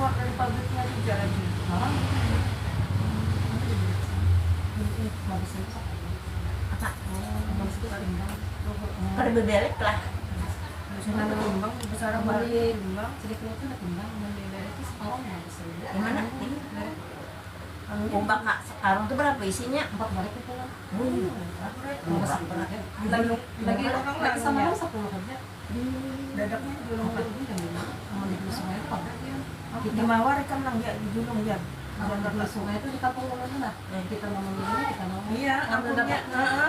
keluar dari pabriknya di jalan di malam. Apa? Mas itu timbang. Pada berbelek lah. Misalnya ada timbang besar balik timbang, sedikit itu ada timbang dan beda itu sekarang ya. Gimana? Ombak kak sekarang tuh berapa isinya? 4 balik itu lah. Lagi orang lagi sama orang 10 aja. Dadaknya di Julung Apa ini kan? Mau di sungai itu apa ya? di Mawar kan lang ya di Julung ya. Kalau di sungai itu di kampung mana lah? Kita mau ini, kita mau. Iya, kampungnya.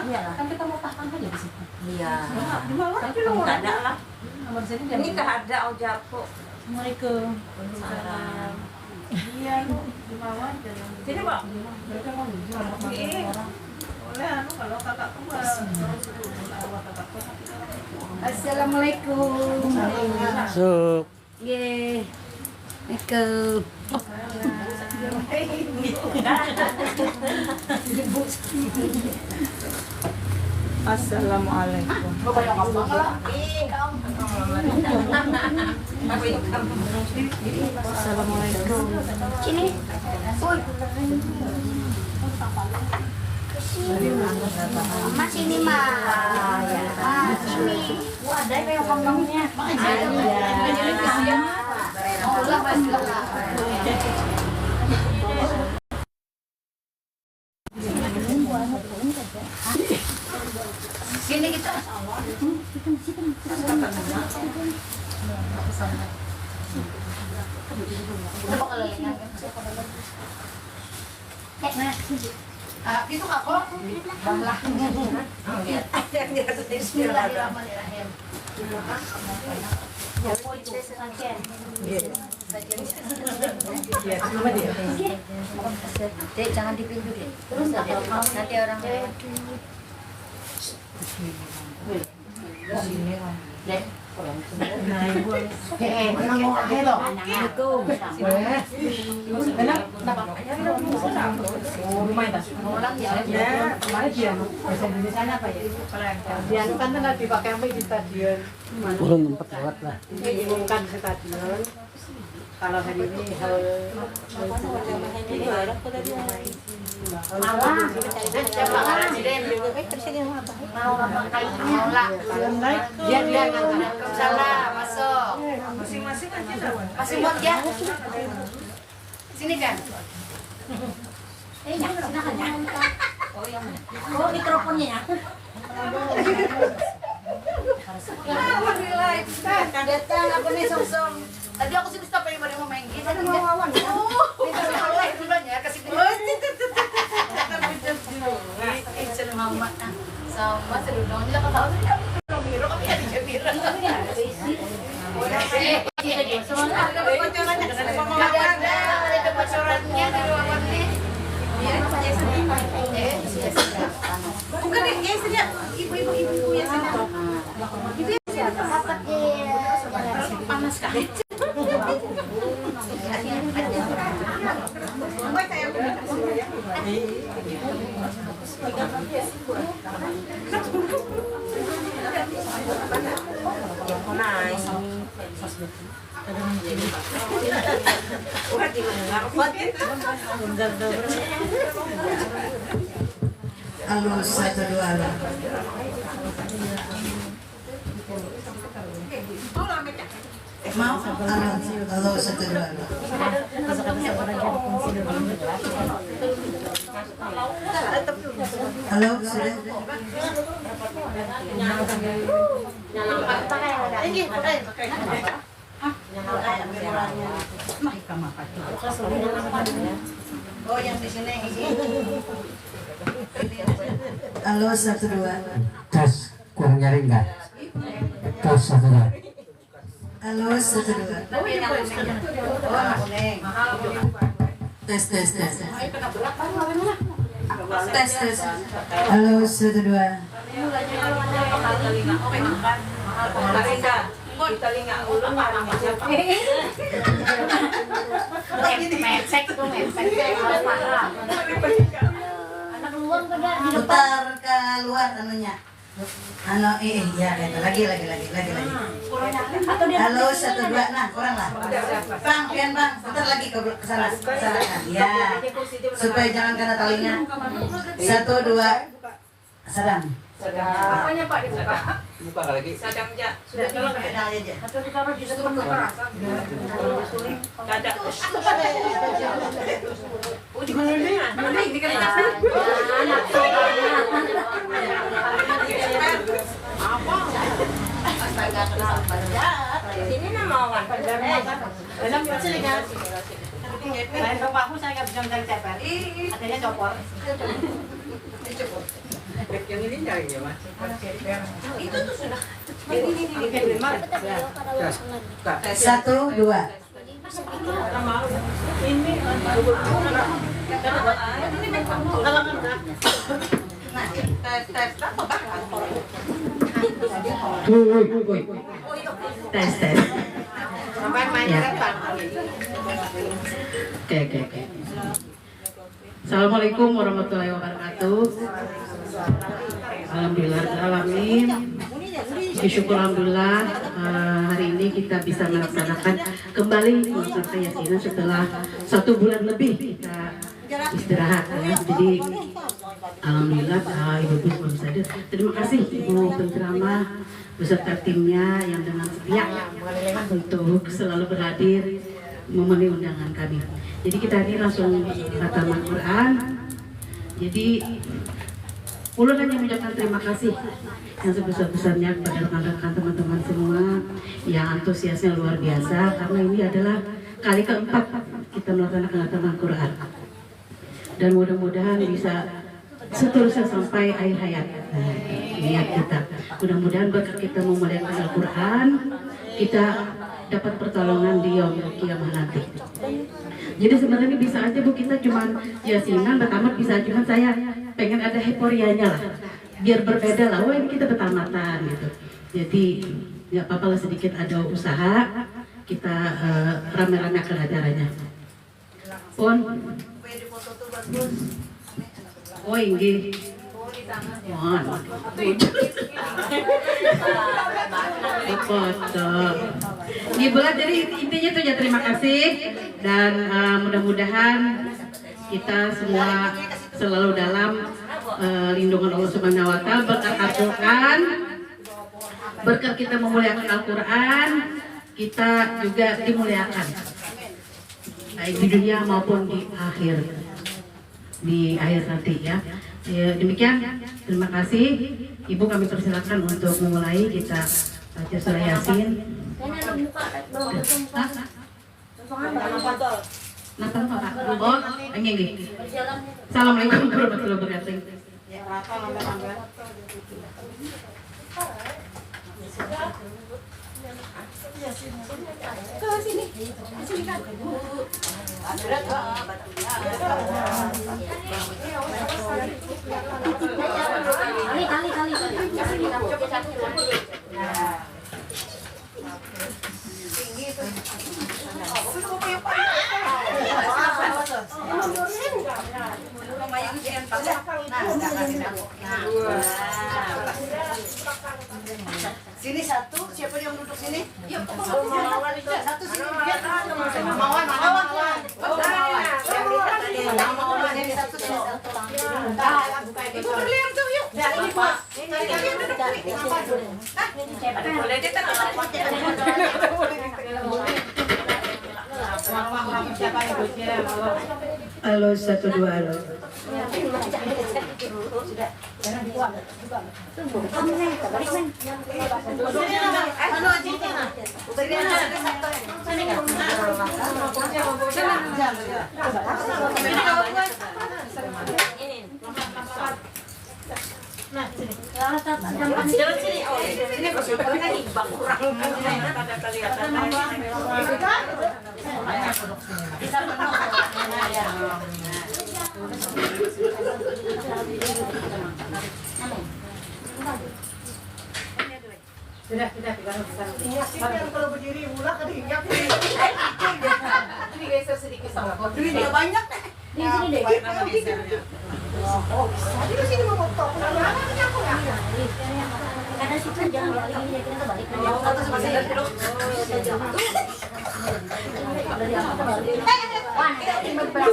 Iya lah. Kan kita mau tahan aja di situ. Iya. Di Mawar Kan di Julung. nggak ada lah. Nomor sini Ini nggak ada Ojapo. Assalamualaikum. Salam. Iya, di Mawar jalan. Sini Pak. Mereka mau jual orang. Oleh anu kalau kakak tuh terus dulu awal kakak tuh. Assalamualaikum. Masuk. Ye. Assalamualaikum. Assalamualaikum. Assalamualaikum. Sini. Mas ini mah. Ini. Wah, ada yang kembangnya. Sini kita. Itu kok banglah. Bismillahirrahmanirrahim. Dek, jangan dipindu deh. Terus nanti orang lewat. Dek. Belum sempat lewat lah. Diumumkan di stadion. Kalau hari ini Salam, masuk. Masing-masing aja lawan. Masih mau ya? Sini kan? Ya, silakan ya. Oh, yang mana? Oh, mikrofonnya ya. alhamdulillah. Datang apa nih song-song. Tadi aku sih bisa pengen mau main gitu. Ada wawan ya. Itu salah itu banyak kasih dia. Mama sama sedudungnya kalau tahu tidak biru kami ada biru. Ada bocorannya dari wawan nih. Bukan ya saja ibu-ibu ya saja. Itu ya dapat panas sekali. Halo, 1 2 halo. Mau? Halo, 1 2 halo. Halo, sudah? Oh, yang di sini. Halo, 1 2. Tes, kurang nyari enggak? Tes satu dua. Halo, 1 2. Tes, tes, tes. Tes, tes. Halo, 1 2. Putar keluar anunya. Iya, itu lagi. Atau dia Halo 1 2. Nah, kurang lah. Bang, pian bang, putar lagi ke sana. Ya. Supaya jangan kena talinya. 1 2. Sedang. Apanya Pak dibuka? Buka lagi. Sadang ja. Sudah tolong kena aja. Atau ditaruh di depan kekerasan. Ada. Oh di mana nih? Mana ini kan apa? Astaga, kenapa jahat? Ini nama Wan. Dalam sini kan. Lain bapakku saya nggak bisa mencari ceper. Adanya copor. Yang ini nyari ya mas. Itu tuh sudah. Ini. 1 2. Tes tes. Ya. Oke. Assalamualaikum warahmatullahi wabarakatuh. Alhamdulillah alamin. Syukur alhamdulillah hari ini kita bisa melaksanakan kembali masa keyakinan setelah 1 bulan lebih kita istirahat ya. Jadi alhamdulillah ibu-ibu semua bisa hadir. Terima kasih ibu penceramah beserta timnya yang dengan setia untuk selalu berhadir memenuhi undangan kami. Jadi kita ini langsung khataman Quran. Jadi ulun hanya mengucapkan terima kasih yang sebesar-besarnya kepada rekan-rekan teman-teman semua yang antusiasnya luar biasa, karena ini adalah kali keempat kita melaksanakan khataman Quran. Dan mudah-mudahan bisa seterusnya sampai akhir hayat. Niat kita. Mudah-mudahan berkat kita memuliakan Al-Quran, kita dapat pertolongan di yaumul kiamah nanti. Jadi sebenarnya bisa aja Bu, kita cuman yasinan bertamat bisa, cuman saya pengen ada heporianya lah, biar berbeda lah. Wah ini kita bertamatan gitu. Jadi nggak apa-apa lah, sedikit ada usaha kita rame-rame akan acaranya. Pon. Oh ini. Mohon. Foto. Ibulah, jadi intinya itu ya, terima kasih dan mudah-mudahan kita semua selalu dalam lindungan Allah Subhanahu wa Ta'ala, berkat Al-Quran, berkat kita memuliakan Al-Quran, kita juga dimuliakan baik di dunia maupun di akhir nanti ya. Demikian, terima kasih Ibu, kami persilakan untuk memulai kita baca surah Yasin. Oh, ini. Assalamualaikum warahmatullahi wabarakatuh. Sini satu, siapa yang duduk sini? Yuk, satu sini. Mawan. Ini satu sini. Ibu berlian tuh, yuk. Ini Pak. Boleh kita Halo 1 2 halo. Sudah, kalau berdiri mula kan hinggap. Ini geser sedikit sama. Ini banyak deh. Di sini deh. Di sini mau foto. Karena situ jangan balik ini, kita balik. Foto sama saya dulu.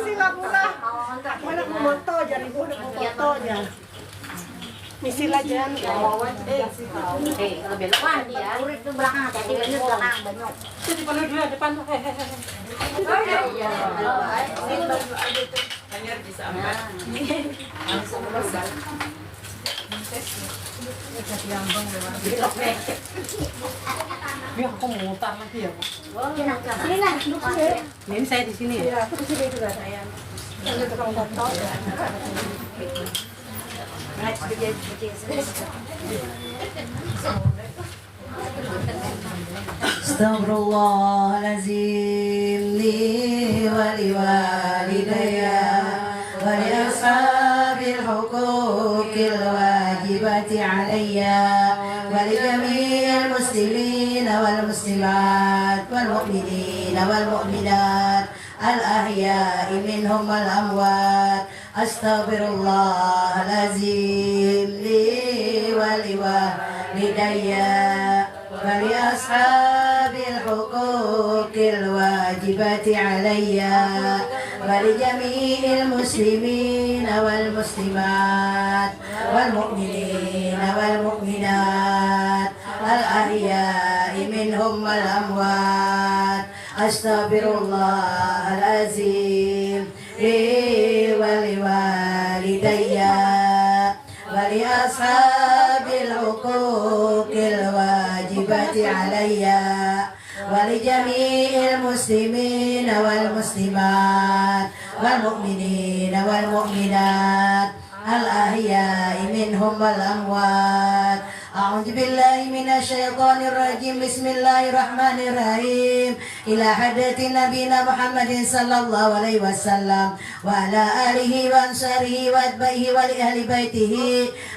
Sila mula. Mana mo moto, jari mo na moto niya. Misila dyan. Belokan dia. Urit ke belakang, hati-hati ke belakang banyak. Di depan dulu, depan. Hanya bisa angkat. Langsung besar. Biar aku mutar lagi ya. Sini lah, duduk sini. Ini saya di sini ya. Iya, aku di sini juga sayang. Ini tukang foto. Astaghfirullahaladzim li wa liwalidayya wa li ashabil huquqil wajibati alayya wa li jami'il muslimin wal muslimat wal mu'minin wal mu'minat al ahya'i minhum wal amwat. Astaghfirullahaladzim li wa liwalidayya ولأصحاب الحقوق الواجبة علي ولجميع المسلمين والمسلمات والمؤمنين والمؤمنات الأحياء منهم والأموات. أستغفر الله العظيم لي ولوالدي ولأصحاب الحقوق الواجبة علي ولجميع المسلمين والمسلمات والمؤمنين والمؤمنات الأحياء منهم والأموات. أعوذ بالله من الشيطان الرجيم. بسم الله الرحمن الرحيم. إلى حضرة نبينا محمد صلى الله عليه وسلم وعلى آله وأنصاره وأتباعه ولأهل بيته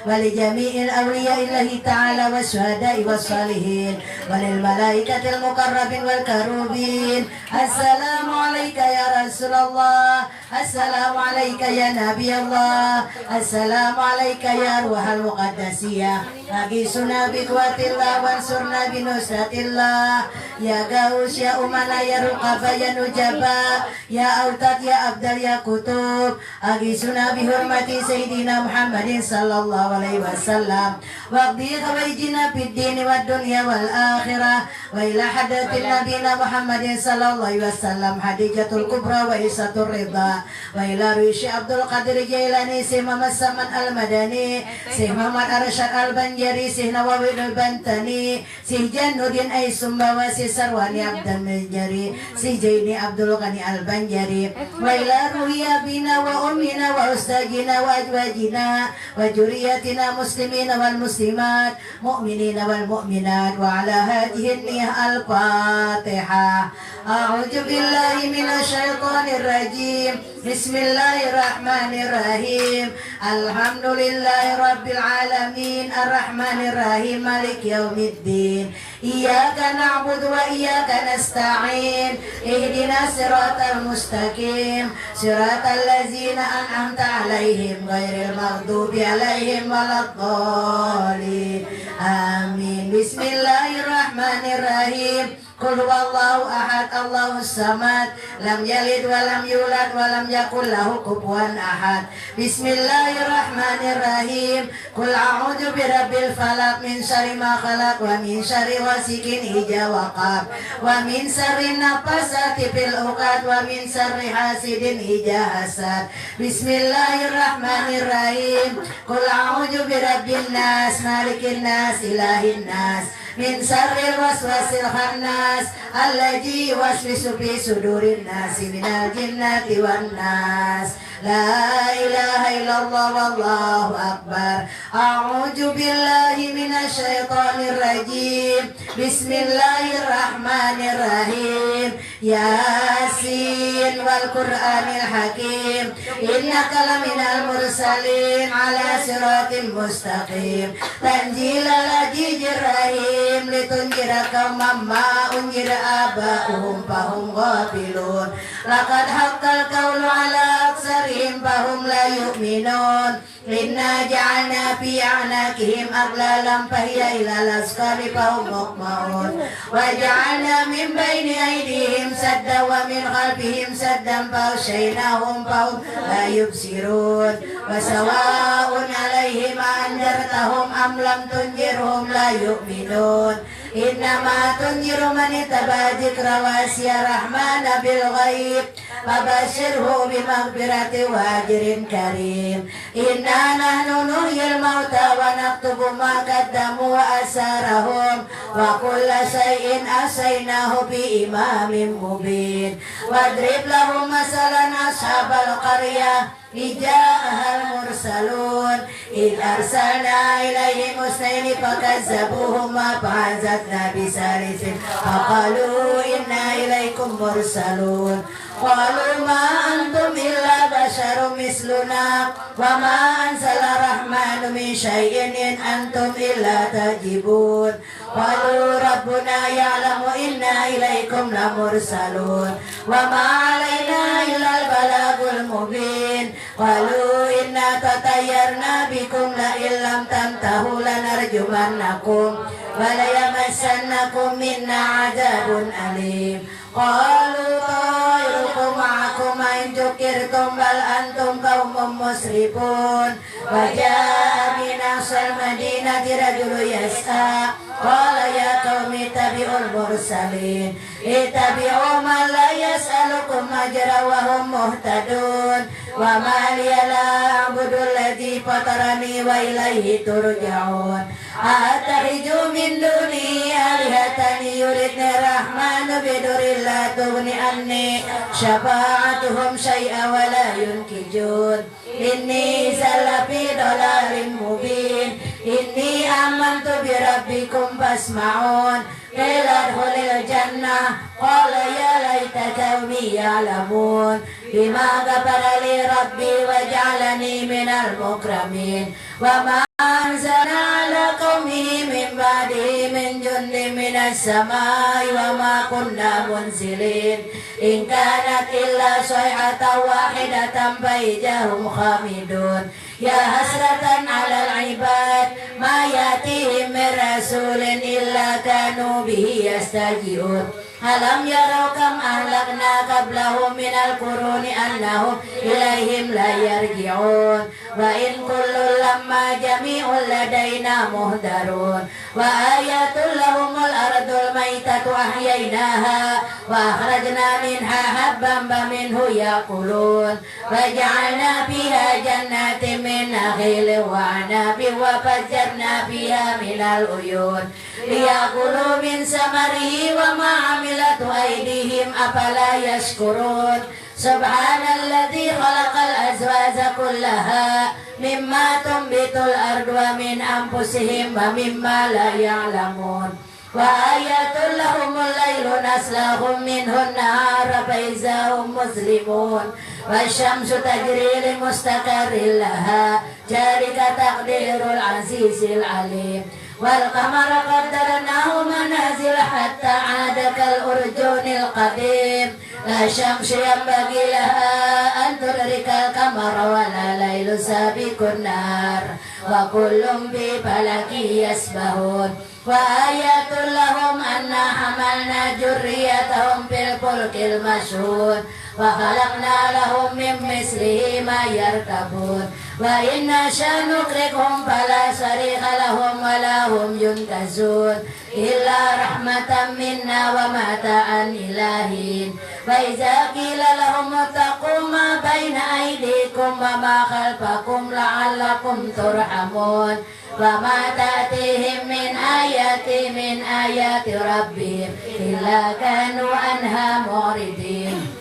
ولجميع الأولياء الله تعالى والشهداء والصالحين وللملائكة المقربين والكروبين. السلام عليك يا رسول الله. السلام عليك يا نبي الله. السلام عليك يا روح المقدسية. أغيثنا بقوة الله وانصرنا بنصرة الله. يا غوث يا أمنا يا رقبة يا نجبا يا أوتاد يا أبدال يا كتب. أغيثنا بحرمة سيدنا محمد صلى الله عليه وسلم واقضي حوائجنا في الدين والدنيا والآخرة. وإلى حضرة نبينا محمد صلى الله عليه وسلم خديجة الكبرى وعيسى الرضا. وإلى ريش عبد القادر الجيلاني سي محمد سمان المدني سي محمد أرشاد البنجري سي نواوي البنتني سي جنودين أي سمباوا سي سرواني عبد المنجري سي جيني عبد الغني البنجري. وإلى روحي أبينا وأمنا وأستاذنا وأزواجنا وذريتنا مسلمين والمسلمات مؤمنين والمؤمنات. وعلى هذه النية الفاتحة. أعوذ بالله من الشيطان الرجيم. بسم الله الرحمن الرحيم. الحمد لله رب العالمين الرحمن الرحيم مالك يوم الدين. إياك نعبد وإياك نستعين. اهدنا الصراط المستقيم صراط الذين أنعمت عليهم غير المغضوب عليهم ولا الضالين. آمين. بسم الله الرحمن الرحيم. Qul huwallahu ahad Allahus samad lam yalid wa lam yulad wa lam yakul lahu kufuwan ahad. Bismillahirrahmanirrahim. Qul a'udzu birabbil falaq min syarri ma khalaq wa min syarri ghasikin idza waqab wa min syarri nafasati fil 'uqad wa min syarri hasidin idza hasad. Bismillahirrahmanirrahim. Qul a'udzu birabbin nas malikin nas ilahin nas min syarril waswasil khannas alladzi yuwaswisu fi sudurin nasi minal jinnati wan nas. La ilaha illallah wallahu akbar. A'udzu billahi minasy syaithanir rajim. Bismillahirrahmanirrahim. Yasin wal Qur'anil hakim. Innaka laminal mursalin ala siratim mustaqim. Tanzilal azizir rahim litunzira qauman ma unzira aba'uhum fahum ghafilun. Laqad haqqal qawlu ala aksarihim fahum la yu'minun. إنا جعلنا في أعناقهم أغلالا فهي إلى الأذقان فهم مقمحون وجعلنا من بين أيديهم سدا ومن خلفهم سدا فأغشيناهم فهم لا يبصرون وسواء عليهم أنذرتهم أم لم تنذرهم لا يؤمنون إنما تنذر من اتبع ذكر وعصي الرحمن بالغيب فبشره بمغفرة وأجر كريم إنا نحن نحيي الموتى ونكتب ما قدموا وآثارهم وكل شيء أحصيناه بإمام مبين واضرب لهم مثلا أصحاب القرية إذ جاءها المرسلون إذ أرسلنا إليهم اثنين فكذبوهما فعززنا بثالث فقالوا إنا إليكم مرسلون قالوا ما أنتم إلا بشر مثلنا وما أنزل الرحمن من شيء إن أنتم إلا تكذبون قالوا ربنا يعلم إنا إليكم لمرسلون وما علينا إلا البلاغ المبين قالوا إنا تطيرنا بكم لئن لم تنتهوا لنرجمنكم وليمسنكم منا عذاب أليم قالوا طائركم معكم إن ذكرتم بل أنتم قوم مسرفون وجاء من أقصى المدينة رجل يسعى قال يا قوم اتبعوا المرسلين اتبعوا من لا يسألكم أجرا وهم مهتدون وما لي لا أعبد الذي فطرني وإليه ترجعون أتخذ من دونه آلهة يردن الرحمن بدر لا تغن عني شفاعتهم شيئا ولا ينكجون إني إذا لفي ضلال مبين إني آمنت بربكم فاسمعون قيل ادخل الجنة قال يا ليت قومي يعلمون بما غفر لي ربي وجعلني من المكرمين وما أنزلنا على قومه من بعده من جند من السماء وما كنا منزلين إن كانت إلا صيحة واحدة فإذا هم خامدون يا حسرة على العباد ما يأتيهم من رسول إلا كانوا به يستهزئون ألم يروا كم أهلكنا قبلهم من القرون أنهم إليهم لا يرجعون وإن كل لما جميع لدينا مهدرون وآيات لهم الأرض الميتة أحييناها وأخرجنا منها حبا فمنه يأكلون وجعلنا فيها جنات من نخيل وعنب وفجرنا فيها من العيون ليأكلوا من ثمره وما عملت أيديهم أفلا يشكرون سبحان الذي خلق الأزواج كلها مما تنبت الأرض ومن أنفسهم ومما لا يعلمون وآيات لهم الليل نسلخ منه النهار فإذا هم مسلمون والشمس تجري لمستقر لها ذلك تقدير العزيز العليم والقمر قدرناه منازل حتى عاد كالأرجون القديم لا شمس ينبغي لها أن تدرك القمر ولا ليل سابق النهار وكل في فلك يسبحون وآيات لهم أنا حملنا ذريتهم في الفلك المشحون وخلقنا لهم من مثله ما يركبون وإن نشأ نغرقهم فلا صريخ لهم ولا هم ينقذون إلا رحمة منا ومتاعا إلى حين وإذا قيل لهم اتقوا ما بين أيديكم وما خلفكم لعلكم ترحمون وما تأتيهم من آية من آيات ربهم إلا كانوا عنها معرضين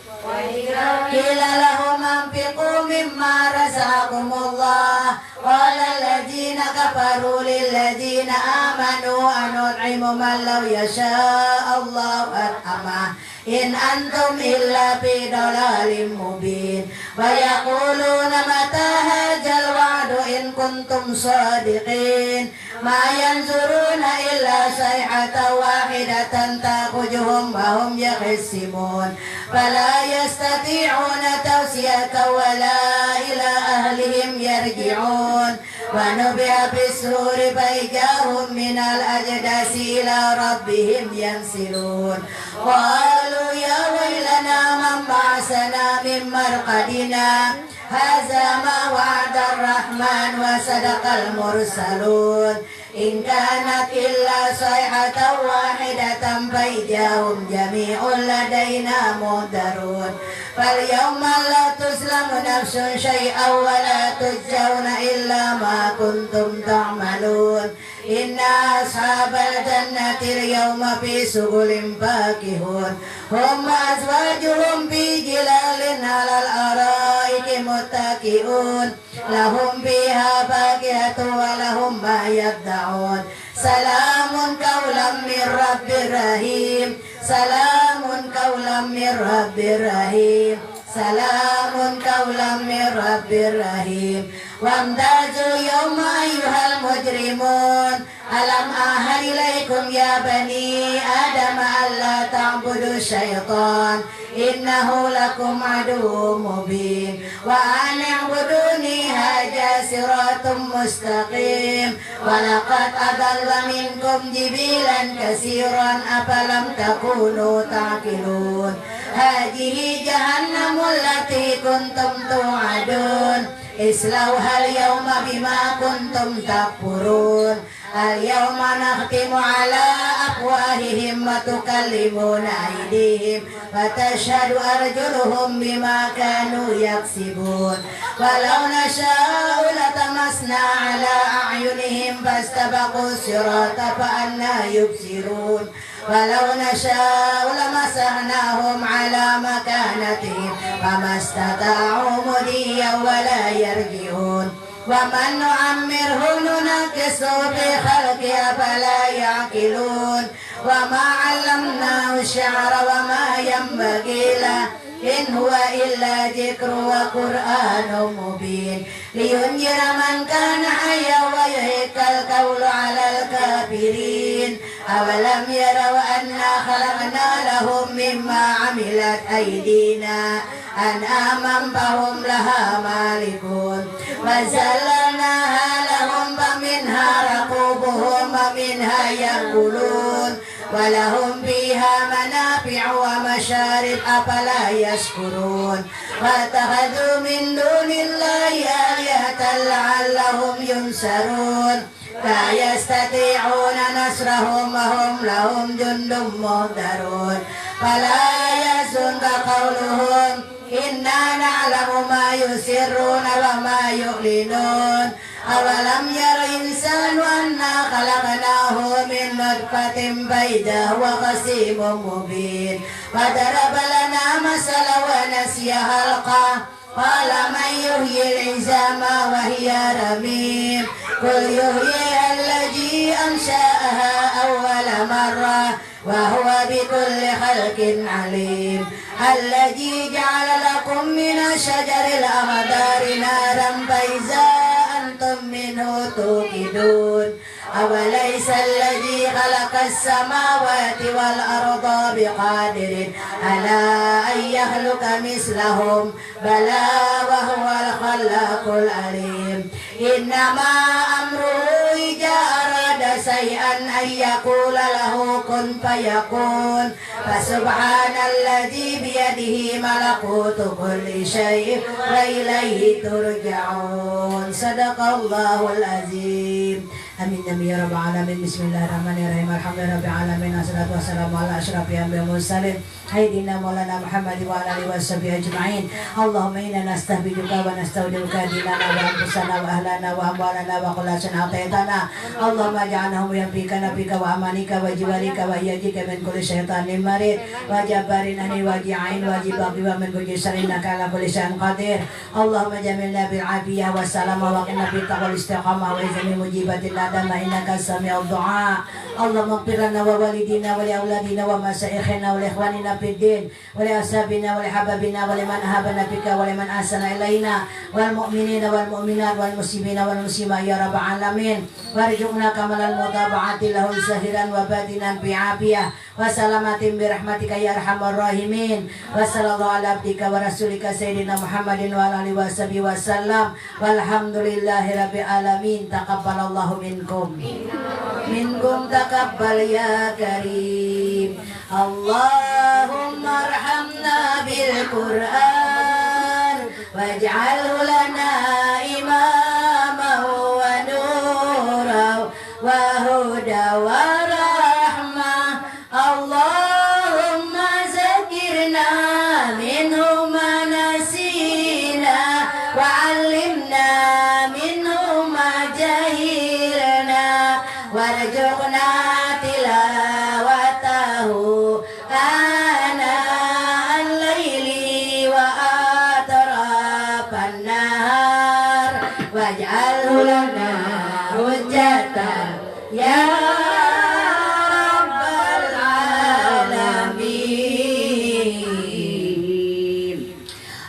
قيل لهم انفقوا مما رزقكم الله قال الذين كفروا للذين آمنوا أنطعم من لو يشاء الله أطعمه إن أنتم إلا في ضلال مبين ويقولون متى هذا الوعد إن كنتم صادقين ما ينظرون إلا صيحة واحدة تأخذهم أزواجهم وهم يخصمون فلا يستطيعون توصية ولا إلى أهلهم يرجعون ونبع بالسور فإذا هم من الأجداث إلى ربهم ينسلون قالوا يا ويلنا من بعثنا من مرقدنا هذا ما وعد الرحمن وصدق المرسلون إن كانت إلا صيحة واحدة فإذا هم جميع لدينا مهدرون فاليوم لا تظلم نفس شيئا ولا تجزون إلا ما كنتم تعملون إن أصحاب الجنة اليوم في سبل فاكهون هم وأزواجهم في جلال على الأرائك متكئون لهم فيها فاكهة ولهم ما يدعون سلام قولا من رب رحيم سلام قولا من رب رحيم سلام قولا من رب رحيم وامتازوا اليوم أيها المجرمون ألم أعهد إليكم يا بني آدم ألا تعبدوا الشيطان إنه لكم عدو مبين وأن اعبدوني هذا صراط مستقيم ولقد أضل منكم جبلا كثيرا أفلم تكونوا تعقلون هذه جهنم التي كنتم توعدون اصلوها اليوم بما كنتم تكفرون اليوم نختم على أفواههم وتكلمنا أيديهم وتشهد أرجلهم بما كانوا يكسبون ولو نشاء لطمسنا على أعينهم فاستبقوا الصراط فأنى يبصرون ولو نشاء لمسحناهم على مكانتهم فما استطاعوا مضيا ولا يرجعون ومن نعمره ننكسه في خلقه أفلا يعقلون وما علمناه الشعر وما ينبغي له إن هو إلا ذكر وقرآن مبين لينذر من كان حيا ويحق القول على الكافرين أولم يروا أنا خلقنا لهم مما عملت أيدينا أنعاما فهم لها مالكون وزللناها لهم فمنها ركوبهم ومنها يأكلون ولهم فيها منافع ومشارب أفلا يشكرون واتخذوا من دون الله آلهة لعلهم ينصرون لا يستطيعون نصرهم وهم لهم جند مهدرون فلا يحزنك قولهم إنا نعلم ما يسرون وما يعلنون أولم ير الإنسان أنا خلقناه من نطفة بيضاء وخصيم مبين وضرب لنا مثلا ونسي خلقه قال من يحيي العظام وهي رميم قل يحييها الذي أنشأها أول مرة وهو بكل خلق عليم الذي جعل لكم من الشجر الأخضر نارا فإذا أنتم منه توقدون أوليس الذي خلق السماوات والأرض بقادر على أن يخلق مثلهم بلى وهو الخلاق العليم إنما أمره إذا أراد شيئا أن يقول له كن فيكون فسبحان الذي بيده ملكوت كل شيء وإليه ترجعون صدق الله العظيم آمين آمين يا رب العالمين بسم الله الرحمن الرحيم الحمد لله رب العالمين والصلاة والسلام على أشرف الأنبياء والمرسلين سيدنا مولانا محمد وعلى آله وصحبه أجمعين اللهم إنا نستهديك ونستودعك ديننا وأنفسنا وأهلنا وأموالنا وكل شيء أعطيتنا اللهم اجعلهم ينفيك نبيك وأمانك وجوارك وإياك من كل شيطان مريض وجبار أهل وجعين وجباق ومن كل شر إنك على كل شيء قدير اللهم جملنا بالعافية والسلامة وقنا بالتقوى والاستقامة وإذن مجيبة الله Adam innaka sami'ud du'a. Allahumma ighfir lana wa walidina wa li auladina wa masyayikhina wa li ikhwanina fid din wa li ashabina wa li hababina wa liman ahabana bika wa liman ahsana ilaina wal mu'minina wal mu'minat wal muslimina wal muslimat ya rabbal alamin. Warzuqna kamalal mutaba'ati lahu zahiran wa batinan bi afiyah wa salamatin bi rahmatika ya arhamar rahimin. Wa sallallahu ala abdika wa rasulika sayyidina Muhammadin wa ala alihi washabihi wasallam. Walhamdulillahi rabbil alamin. Taqabbalallahu minkum. Minkum taqabbal ya karim. Allahumma arhamna bil Qur'an waj'alhu lana imaman wa nuran wa huda wa rahmah. Allahumma zakirna minhu ma nasina wa 'allimna minhu ma jahilna warzuqna tilawatahu ana al-laili wa atrafan nahar waj'alhu lana hujjatan ya rabbal alamin.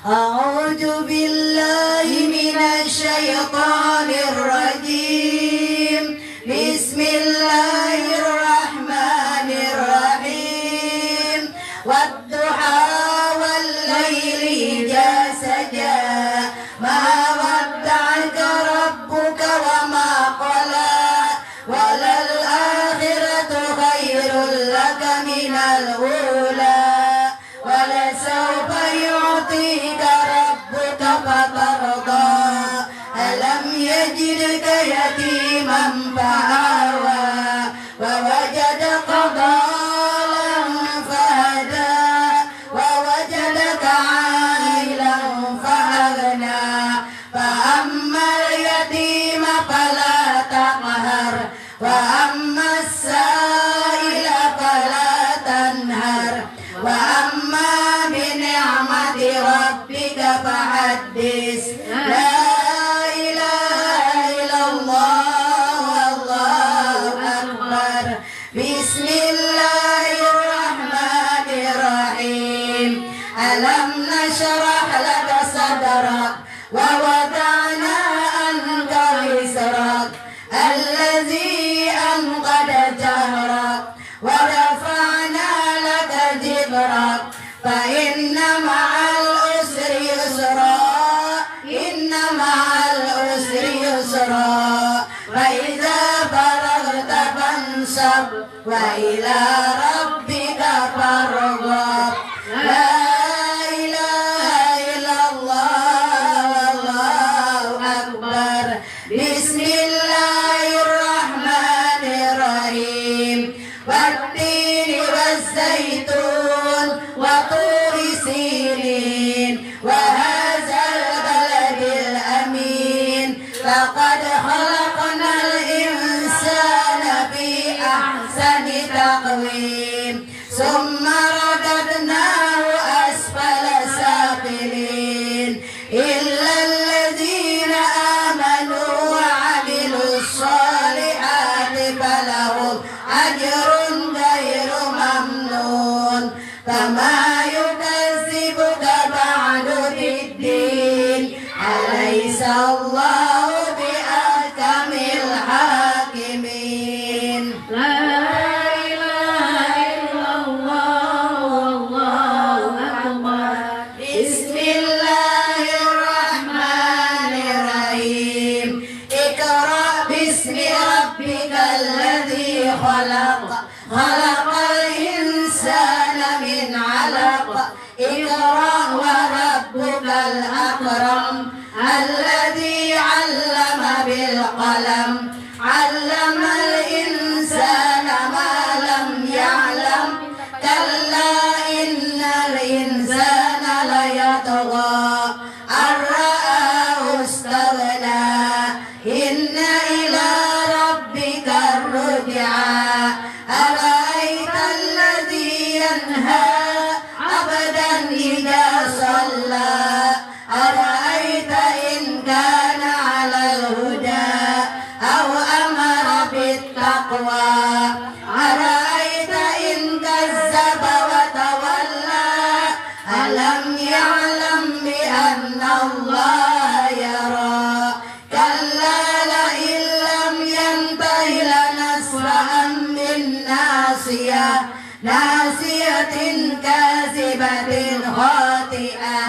A'udzu billahi minasy syaithanir rajim. Bismillahirrahmanirrahim. Wadduha wal laili idza saja. Ma wadda'aka rabbuka wa ma qala. Walal akhiratu khairul laka minal ula. Wala sawfa yu'tika rabbuka fatarda. Alam yajidka yatiman fa'awa wa wajadaka dhalan fahada wa wajadaka 'ailan faghna fa ammal yatima fala taqhar wa ammas sa'ila fala tanhar wa amma bi ni'mati rabbika fahaddis. La Alam nashrah laka sadrak wa wada'na anka wizrak allazi anqada jahrak wa rafa'na laka jibrak fa inna ma'al usri yusra inna ma'al usri yusra wa idza faraghta fansab wa ila rabbika farghab. Bismillahirrahmanirrahim. Wattini wazzaitun wa turi sinin wa hadzal baladil amin. Laqad khalaqnal insana fi ahsani taqwim. Summa radadnahu asfala safilin illa alladhina amanu wa 'amilus solihati falahum ajrun ghairu mamnun. Fama yukazzibuka ba'du biddin. Alaysa Allahu bi'ahkamil hakimin. Khalaqal insana min 'alaq. Iqra wa rabbukal akram. Alladzi 'allama bil qalam. 'Allamal insana ma lam ya'lam. Kalla innal insana la yatgha. Ar-ra'ahu istaghna. Inna ila rabbika ruj'a. Ara'aita alladhi yanha 'abdan idza shalla. Ara'aita in غائبة خاطئة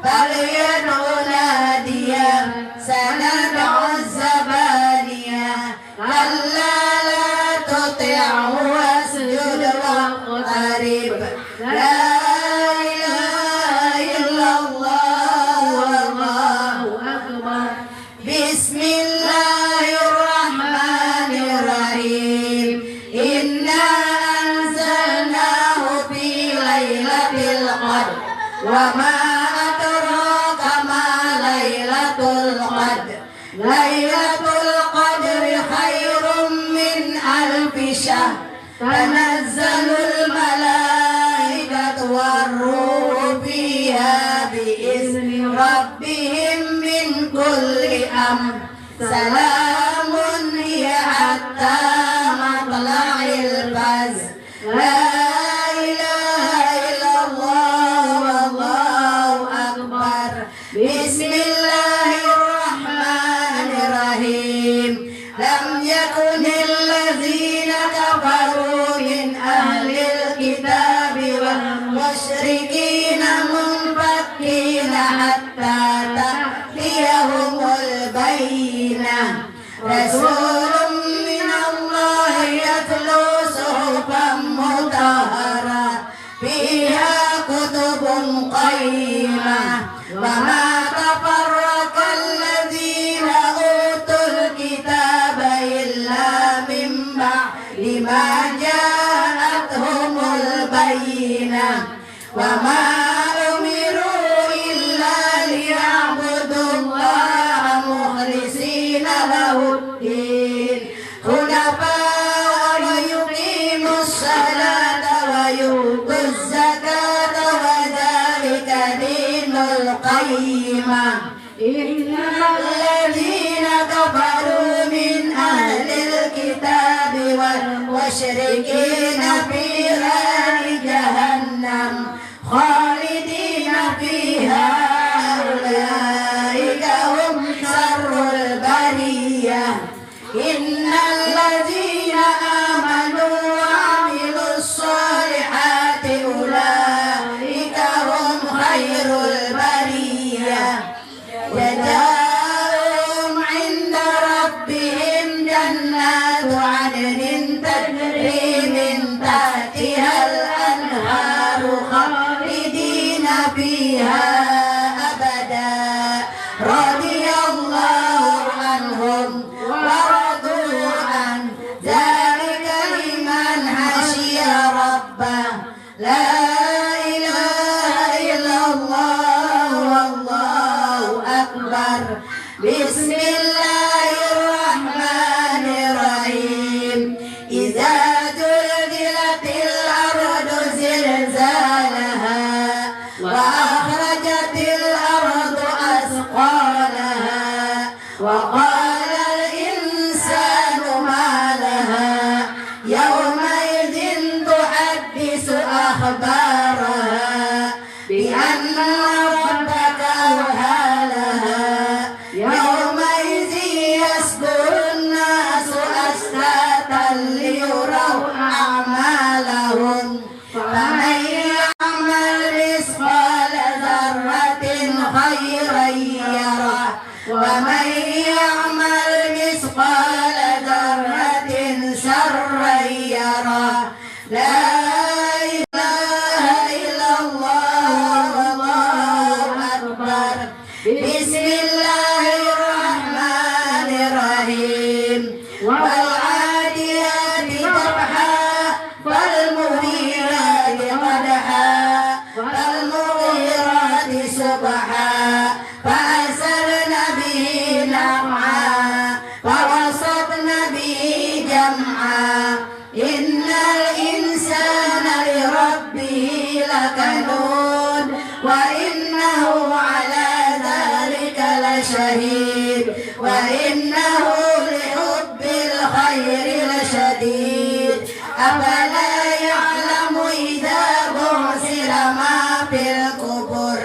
فليدع ناديا سندع الزبانية كلا لا تطعه واسجد واقترب لا إله إلا الله والله أكبر بسم الله الرحمن الرحيم إنا أنزلناه في ليلة القدر وما أدراك ما ليلة القدر ليلة القدر خير من ألف شهر تنزل الملائكة والروح فيها بإذن ربهم من كل أمر سلام هي حتى مطلع الفجر لا إله إلا الله والله أكبر بسم الله الرحمن الرحيم لم يكن الذين كفروا من أهل الكتاب والمشركين منفكين حتى تأتيهم البينة رسول من الله يتلو صحفا مطهرة فيها كتب قيمة وما تفرق الذين أوتوا الكتاب إلا من بعد ما جاءتهم البينة وما أمروا إلا ليعبدوا الله مخلصين له الدين حنفاء ويقيموا الصلاة ويؤتوا الزكاة وذلك دين القيمة إن الذين كفروا من أهل الكتاب والمشركين في نار جهنم خالدين فيها أولئك هم شر البرية إن الذين آمنوا وعملوا الصالحات أولئك هم خير البرية جزاؤهم عند ربهم جنات عدن تجري من تحتها الأنهار خالدين فيها أبدا رضي الله عنهم ورضوا عنه ذلك لمن خشي ربه لا إله إلا الله والله أكبر بسم الله الرحمن الرحيم إذا زلزلت الأرض زلزالها وأخرجت الأرض أثقالها وقال الإنسان ما لها يومئذ تحدث أخبارها بأن ربك أوحى لها يومئذ يصدر الناس أشتاتا ليروا أعمالهم فمن يعمل مثقال ذرة خيرا يره ومن يعمل مثقال ذرة شرا يره لا إله إلا الله والله أكبر بسم الله الرحمن الرحيم والعاديات ضبحا فالمغيرات قدحا فالمغيرات صبحا فأثرن به نقعا فوسطن به جمعا إن الإنسان لربه لكنود وإنه على ذلك لشهيد وإنه لحب الخير لشديد أفلا يعلم إذا بعثر ما في القبور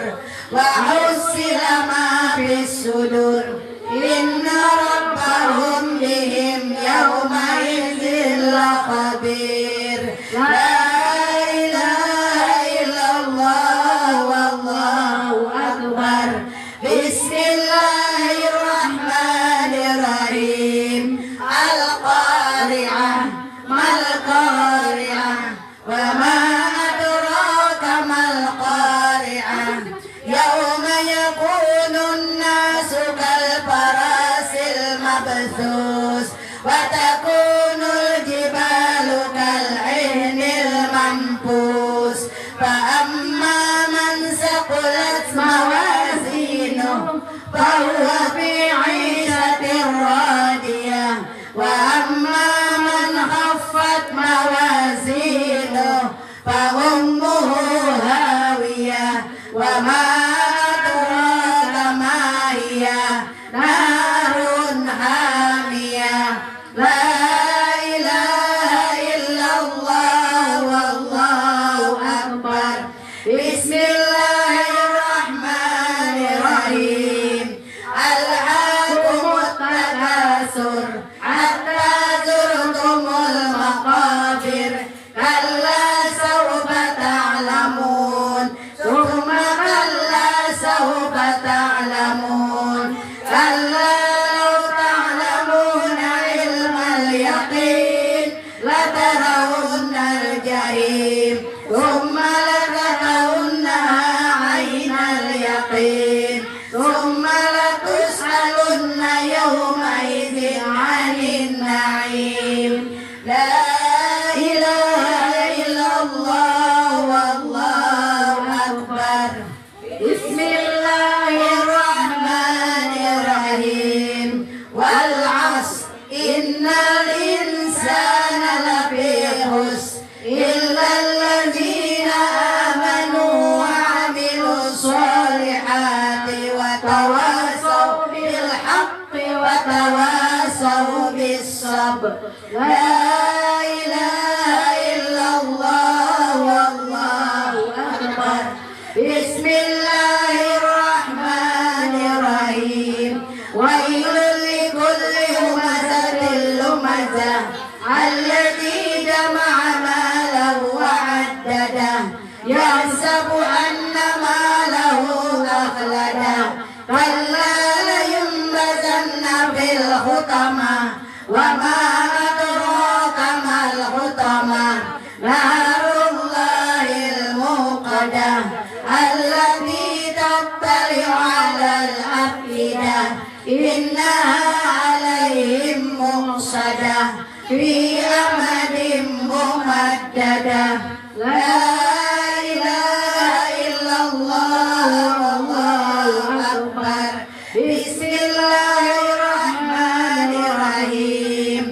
وحصل ما في الصدور إن ربهم بهم يومئذ لخبير لا إله إلا الله فأما من ثقلت موازينه فهو في عيشة راضية وأما من خفت موازينه فأمه هاوية وما أدراك ما هي نار حامية لا إله إلا الله والله أكبر بسم الله الرحمن الرحيم ألهاكم التكاثر حتى زرتم المقابر كلا سوف تعلمون ثم كلا سوف تعلمون كلا لو تعلمون علم اليقين لترون الجحيم ثم لترونها عين اليقين ثم لتسألن يومئذ عن النعيم لا إله إلا الله والله أكبر بسم الله الرحمن الرحيم والعصر إن الإنسان لفي خسر إلا الذين آمنوا وعملوا الصالحات وتواصوا بالحق وتواصوا بالصبر لا إله إلا الله والله أكبر بسم الله الرحمن الرحيم ويل لكل همزة لمزة الذي جمع ماله وعدده يحسب أن ماله أخلده كلا لينبذن في الحطمة وما أدراك ما الحطمة نار الله الموقدة التي تطلع على الأفئدة إنها عليهم مؤصدة في أمد ممددة لا إله إلا الله والله أكبر بسم الله الرحمن الرحيم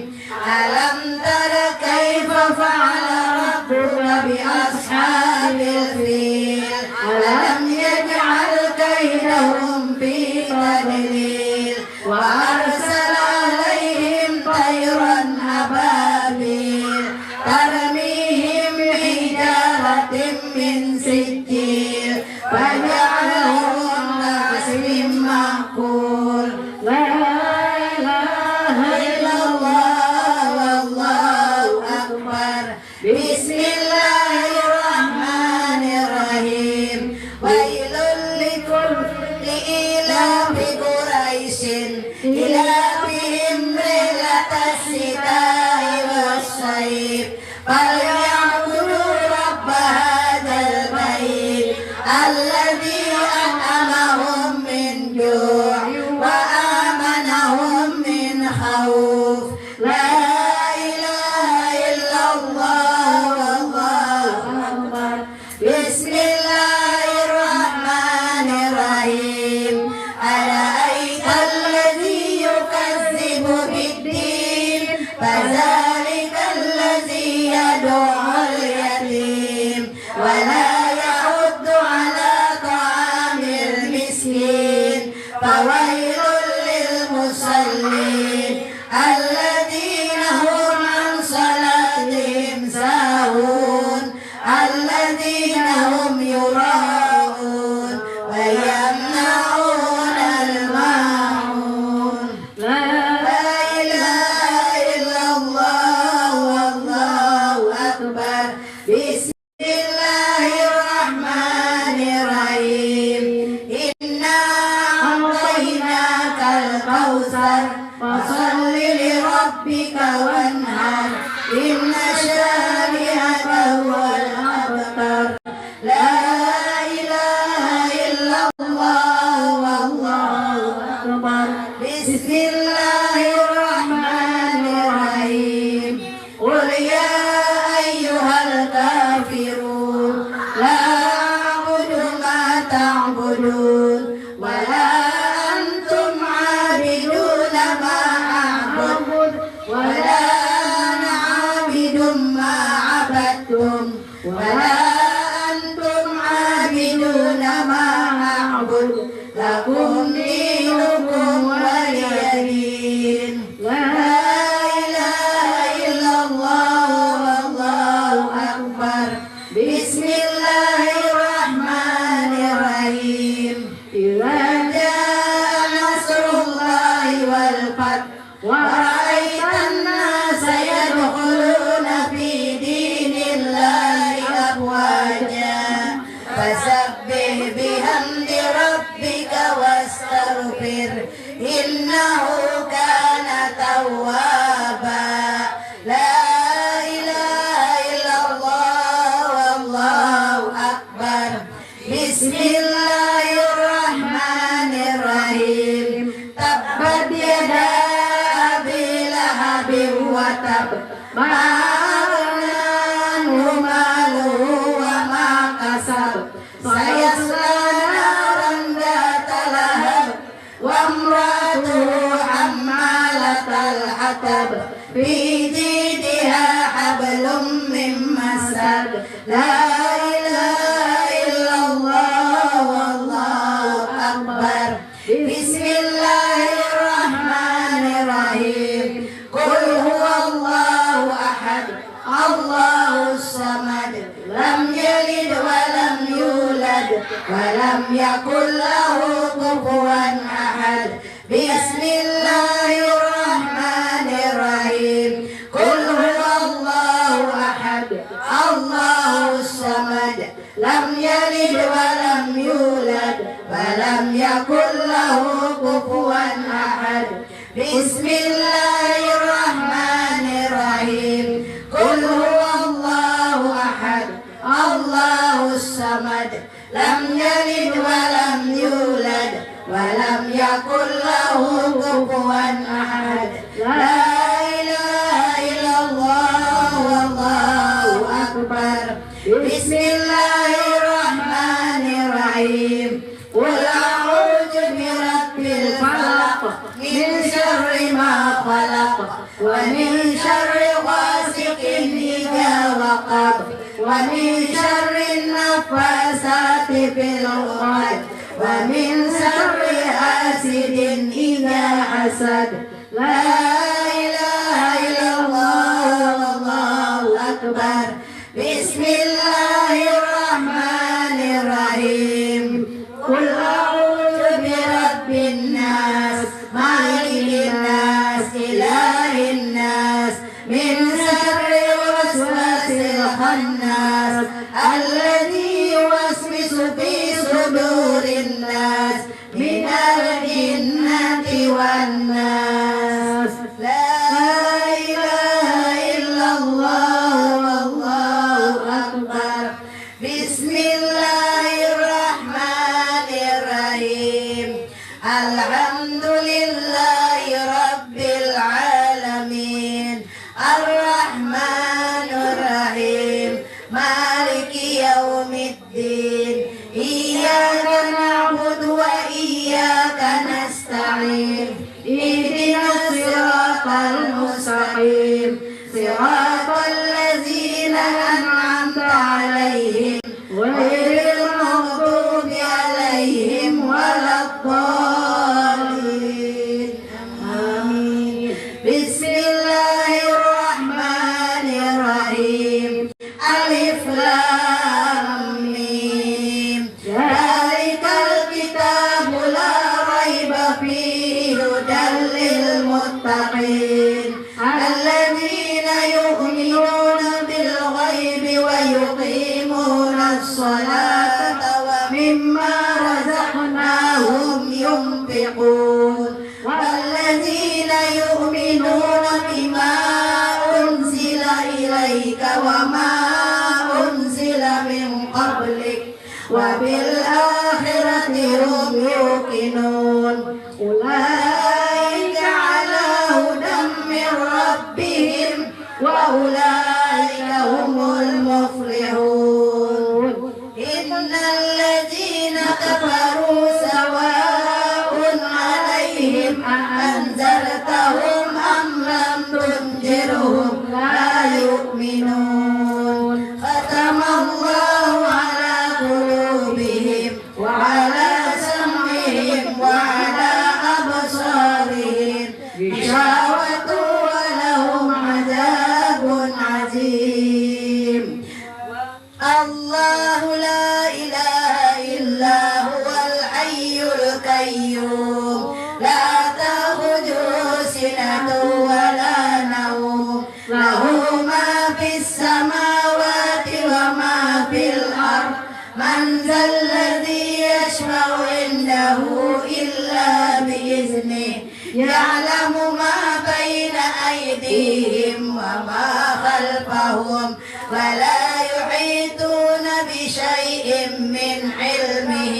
ألم تر كيف فعل ربك بأصحاب الفيل ألم يجعل كيدهم في تضليل وأرسل عليهم طيرا أبابيل ترميهم بحجارة من سجيل فجعلهم كعصف مأكول لا إله إلا الله والله أكبر بسم الله الرحمن الرحيم ويل لكل إيلاف قريش إيلافهم رحلة الشتاء والصيف فليعبدوا رب هذا البيت الذي أطعمهم من جوع وآمنهم من خوف لا إله إلا الله والله أكبر بسم الله الرحمن الرحيم أرأيت الذي يكذب بالدين فذلك الذي يدعو اليتيم ولا يحض على طعام المسكين فويل للمصلين الذين هم عن صلاتهم ساهون الذين هم يراءون لا أعبد ما تعبدون ولا أنتم عابدون ما أعبد ولا أنا عابد ما عبدتم ولا أنتم عابدون ما أعبد لكم دينكم ولي دين لا إله إلا الله والله أكبر بسم الله الرحمن الرحيم إذا جاء نصر الله والفتح ورأيت الناس يدخلون في دين الله أفواجا فسبح بحمد ربك واستغفر إنه كان توابا لا إله إلا الله والله أكبر بسم الله الرحمن الرحيم تبت يدا أبي لهب وتب ما أغنى عنه ماله وما كسب سيصلى نارا ذات لهب وامرأته حمالة الحطب في جيدها حبل من مسد لا إله إلا الله والله أكبر بسم الله الرحمن الرحيم قل هو الله أحد الله الصمد لم يلد ولم يولد ولم يكن له كفوا أحد بسم الله الرحمن الرحيم قل هو الله أحد الله الصمد لم يلد ولم يولد ولم يكن له كفوا أحد بسم الله الرحمن الرحيم قل هو الله أحد الله الصمد لم يلد ولم يولد ولم يكن له كفوا أحد لا إله إلا الله والله أكبر بسم الله الرحمن الرحيم قل أعوذ برب الفلق من شر ما خلق ومن شر غاسق إذا وقب ومن شر النفاثات في العقد ومن شر حاسد إذا حسد لا إله إلا الله والله أكبر بسم الله الرحمن الرحيم قل أعوذ برب الناس مالك الناس إله الناس من شر الوسواس الخناس الذي يوسوس في صدور الناس من الجنة والناس لا إله إلا الله والله أكبر بسم الله الرحمن الرحيم الحمد لله رب العالمين الرحمن الرحيم مالك يوم الدين إياك نعبد وإياك نستعين اهدنا الصراط المستقيم صراط الذين أنعمت عليهم غير المغضوب عليهم ولا الضالين آمين بسم الله الرحمن الرحيم ألف لام ميم ذلك الكتاب لا ريب فيه هدى للمتقين الذين يؤمنون بالغيب ويقيمون الصلاة ومما رزقناهم ينفقون والذين يؤمنون بما أنزل إليك وما أنزل من قبلك وبالآخرة هم يوقنون أولئك على هدى من ربهم وأولئك هم المفلحون الذين كفروا سواء عليهم أأنذرتهم أم لم تنذرهم لا يؤمنون ختم الله على قلوبهم وعلى سمعهم وعلى أبصارهم غشاوة ولهم عذاب عظيم الله لا إله إلا هو الحي القيوم لا تأخذه سنة ولا نوم له ما في السماوات وما في الأرض من ذا الذي يشفع عنده إلا بإذنه يعلم ما بين أيديهم وما خلفهم ولا يحيطون بشيء من علمه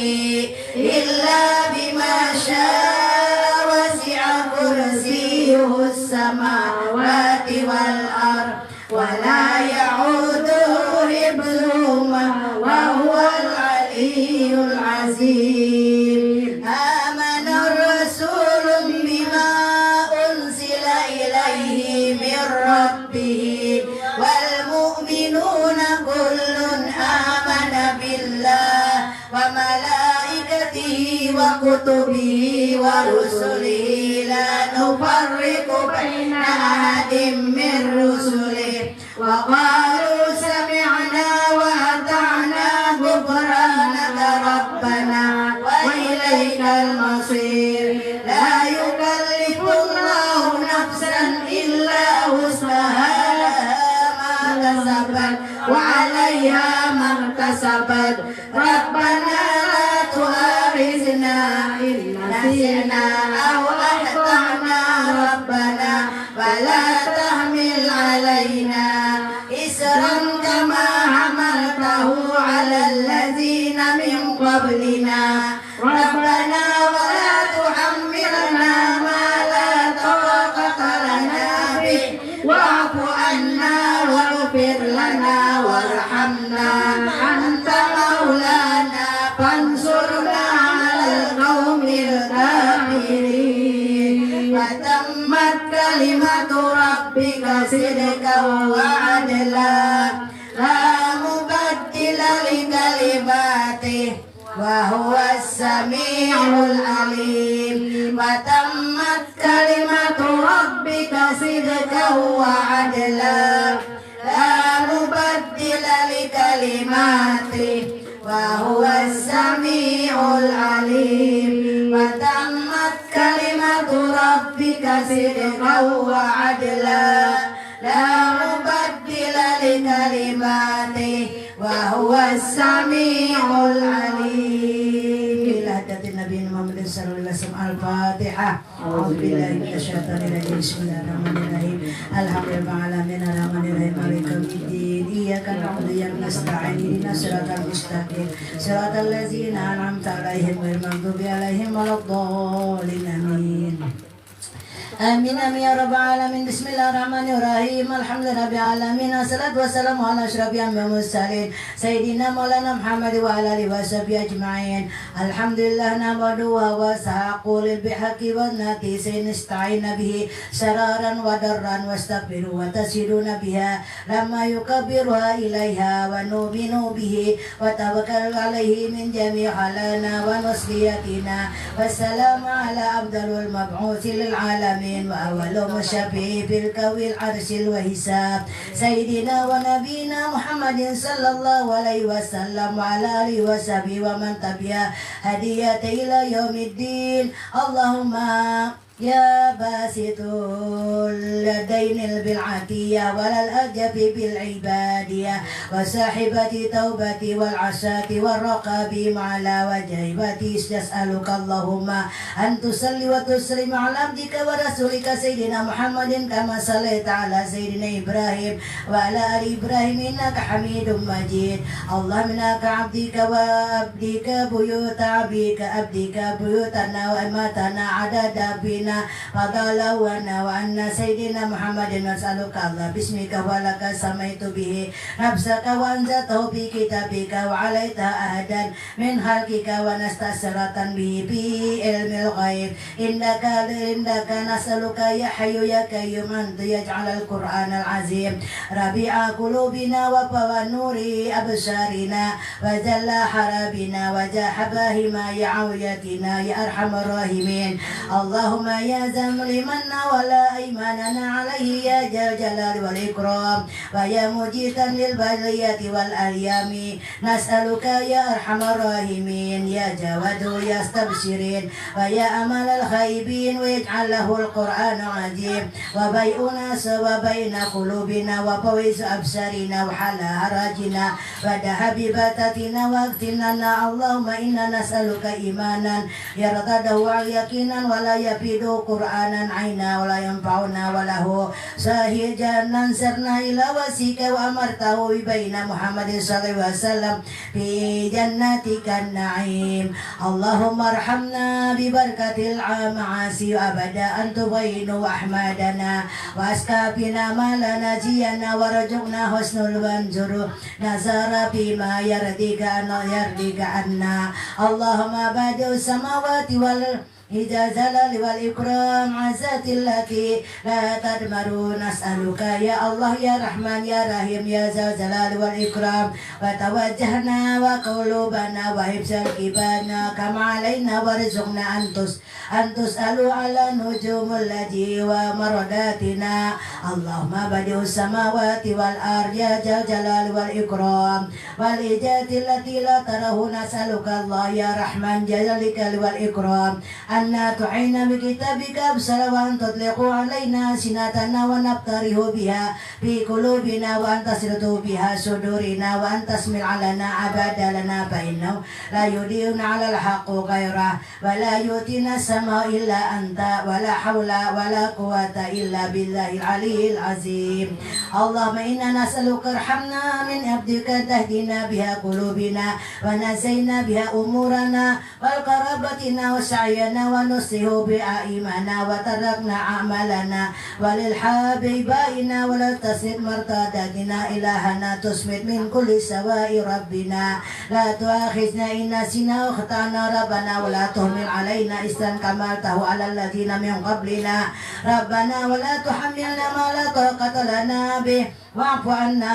إلا بما شاء وسع كرسيه السماوات والأرض ولا يعوده حفظهما وهو العلي العظيم آمن الرسول بما أنزل إليه من ربه والمؤمنون كل آمن بالله وملائكته وكتبه ورسله لا نفرق بين أحد من رسله وقالوا سمعنا وأطعنا غفرانك ربنا وإليك المصير لا يكلف الله نفسا إلا وسعها ما كسبت وعليها ما اكتسبت ربنا لا تؤاخذنا إن نسينا أو أخطأنا ربنا ولا تحمل علينا إسرا كما حملته على الذين من قبلنا ربنا ولا تحملنا ما لا طاقة لنا به واعف عنا واغفر لنا وارحمنا أنت مولانا فانصرنا على القوم الكافرين وتمت كلمة ربك صدقا وعدلا لا مبدل لكلماته وهو السميع العليم وتمت كلمة ربك صدقا وعدلا لا مبدل لكلماته وهو السميع العليم وتمت كلمة ربك صدقا وعدلا لا مبدل لكلماته وهو السميع العليم بلهجة النبي محمد صلى الله عليه وسلم الفاتحة أعوذ بالله من الشيطان الرجيم بسم الله الرحمن الرحيم الحمد لله رب العالمين الرحمن الرحيم مالك يوم الدين إياك نعبد وإياك نستعين اهدنا الصراط المستقيم صراط الذين أنعمت عليهم غير المغضوب عليهم ولا الضالين آمين آمين آمين يا رب العالمين بسم الله الرحمن الرحيم الحمد لله رب العالمين والصلاة والسلام على أشرف الأنبياء والمرسلين سيدنا مولانا محمد وعلى آله وصحبه أجمعين الحمد لله نعبده ونستعين بالحق والنكيس نستعين به سرارا وضرا واستغفره وتسهلون بها لما يكبرها إليها ونؤمن به وتوكل عليه من جميع حالنا ونصليتنا والسلام على أفضل المبعوث للعالمين وأول مشفع في الكون العرش الوهساب سيدنا ونبينا محمد صلى الله عليه وسلم وعلى آله وصحبه ومن تبع هدية إلى يوم الدين اللهم يا باسط اليدين بالعطية ولا الأجب بالعبادية وصاحبة توبتي والعشاة والرقاب على وجهبتي تسألك اللهم أن تصلي وتسلم على عبدك ورسولك سيدنا محمد كما صليت على سيدنا إبراهيم وعلى آل إبراهيم إنك حميد مجيد اللهم إنك عبدك وأبدك بيوت عبدك أبدك بيوتنا وأماتنا عدد بنا علينا فضلونا وأن سيدنا محمد نسألك الله باسمك ولك سميت به نفسك وأنزلته في كتابك وعليتها أهدا من خلقك ونستأثرة به في علم الغيب إنك نسألك يا حي يا قيوم أن يجعل القرآن العظيم ربيع قلوبنا ونور أبصارنا وجل حرابنا وجاحب حماية عويتنا يا أرحم الراحمين اللهم يا ذا لمنا ولا أيماننا عليه يا ذا الجلال والإكرام ويا مجيدا للبرية والأيام نسألك يا أرحم الراحمين يا جواد يا استبشرين ويا أمل الخيبين ويجعل له القرآن عظيم وبيئنا سوى بين قلوبنا وفوز أبصارنا وحل هراجنا ودهب باتتنا واغتننا اللهم إنا نسألك إيمانا يرتده يقينا ولا يفيد قرآنا عينا ولا ينفعنا وله ساهجا ننصرنا إلى وسيك وأمرته بين محمد صلى الله عليه وسلم في جناتك النعيم اللهم ارحمنا ببركة المعاصي أبدا أن تبين أحمادنا وأسكافنا ما لا نجينا ورزقنا حسن الوانزر نزار فيما يرضيك عنا اللهم بديع السماوات الجلال والإكرام عزات التي لا تدمر نسألك يا الله يا رحمن يا رحيم يا ذا الجلال والإكرام وتوجهنا وقلوبنا وحفظ الكبانا كما علينا وارزقنا أن تسألوا على نجوم التي ومرداتنا اللهم بديع السماوات والأرض يا ذا الجلال والإكرام والإيجاد التي لا تره نسألك الله يا رحمن جلالك والإكرام أن تعين بكتابك أبصر وأن تطلق علينا سنتنا ونبتره بها في قلوبنا وأن تسرط بها صدورنا وأن تسمع لنا عبادا لنا فإنه لا يدين على الحق غيره ولا يؤتينا السماء إلا أنت ولا حول ولا قوة إلا بالله العلي العظيم اللهم إنا نسألك ارحمنا من عبدك تهدينا بها قلوبنا ونسينا بها أمورنا والقرابتنا وسعينا ونصله بأئمنا وتركنا أعمالنا وللحبيبائنا ولا تسد مرتادتنا إلهنا تسمت من كل سواء ربنا لا تؤاخذنا إن نسينا واخطأنا ربنا ولا تهمل علينا إسرا كملته على الذين من قبلنا ربنا ولا تحملنا ما لا طاقة لنا به واعف عنا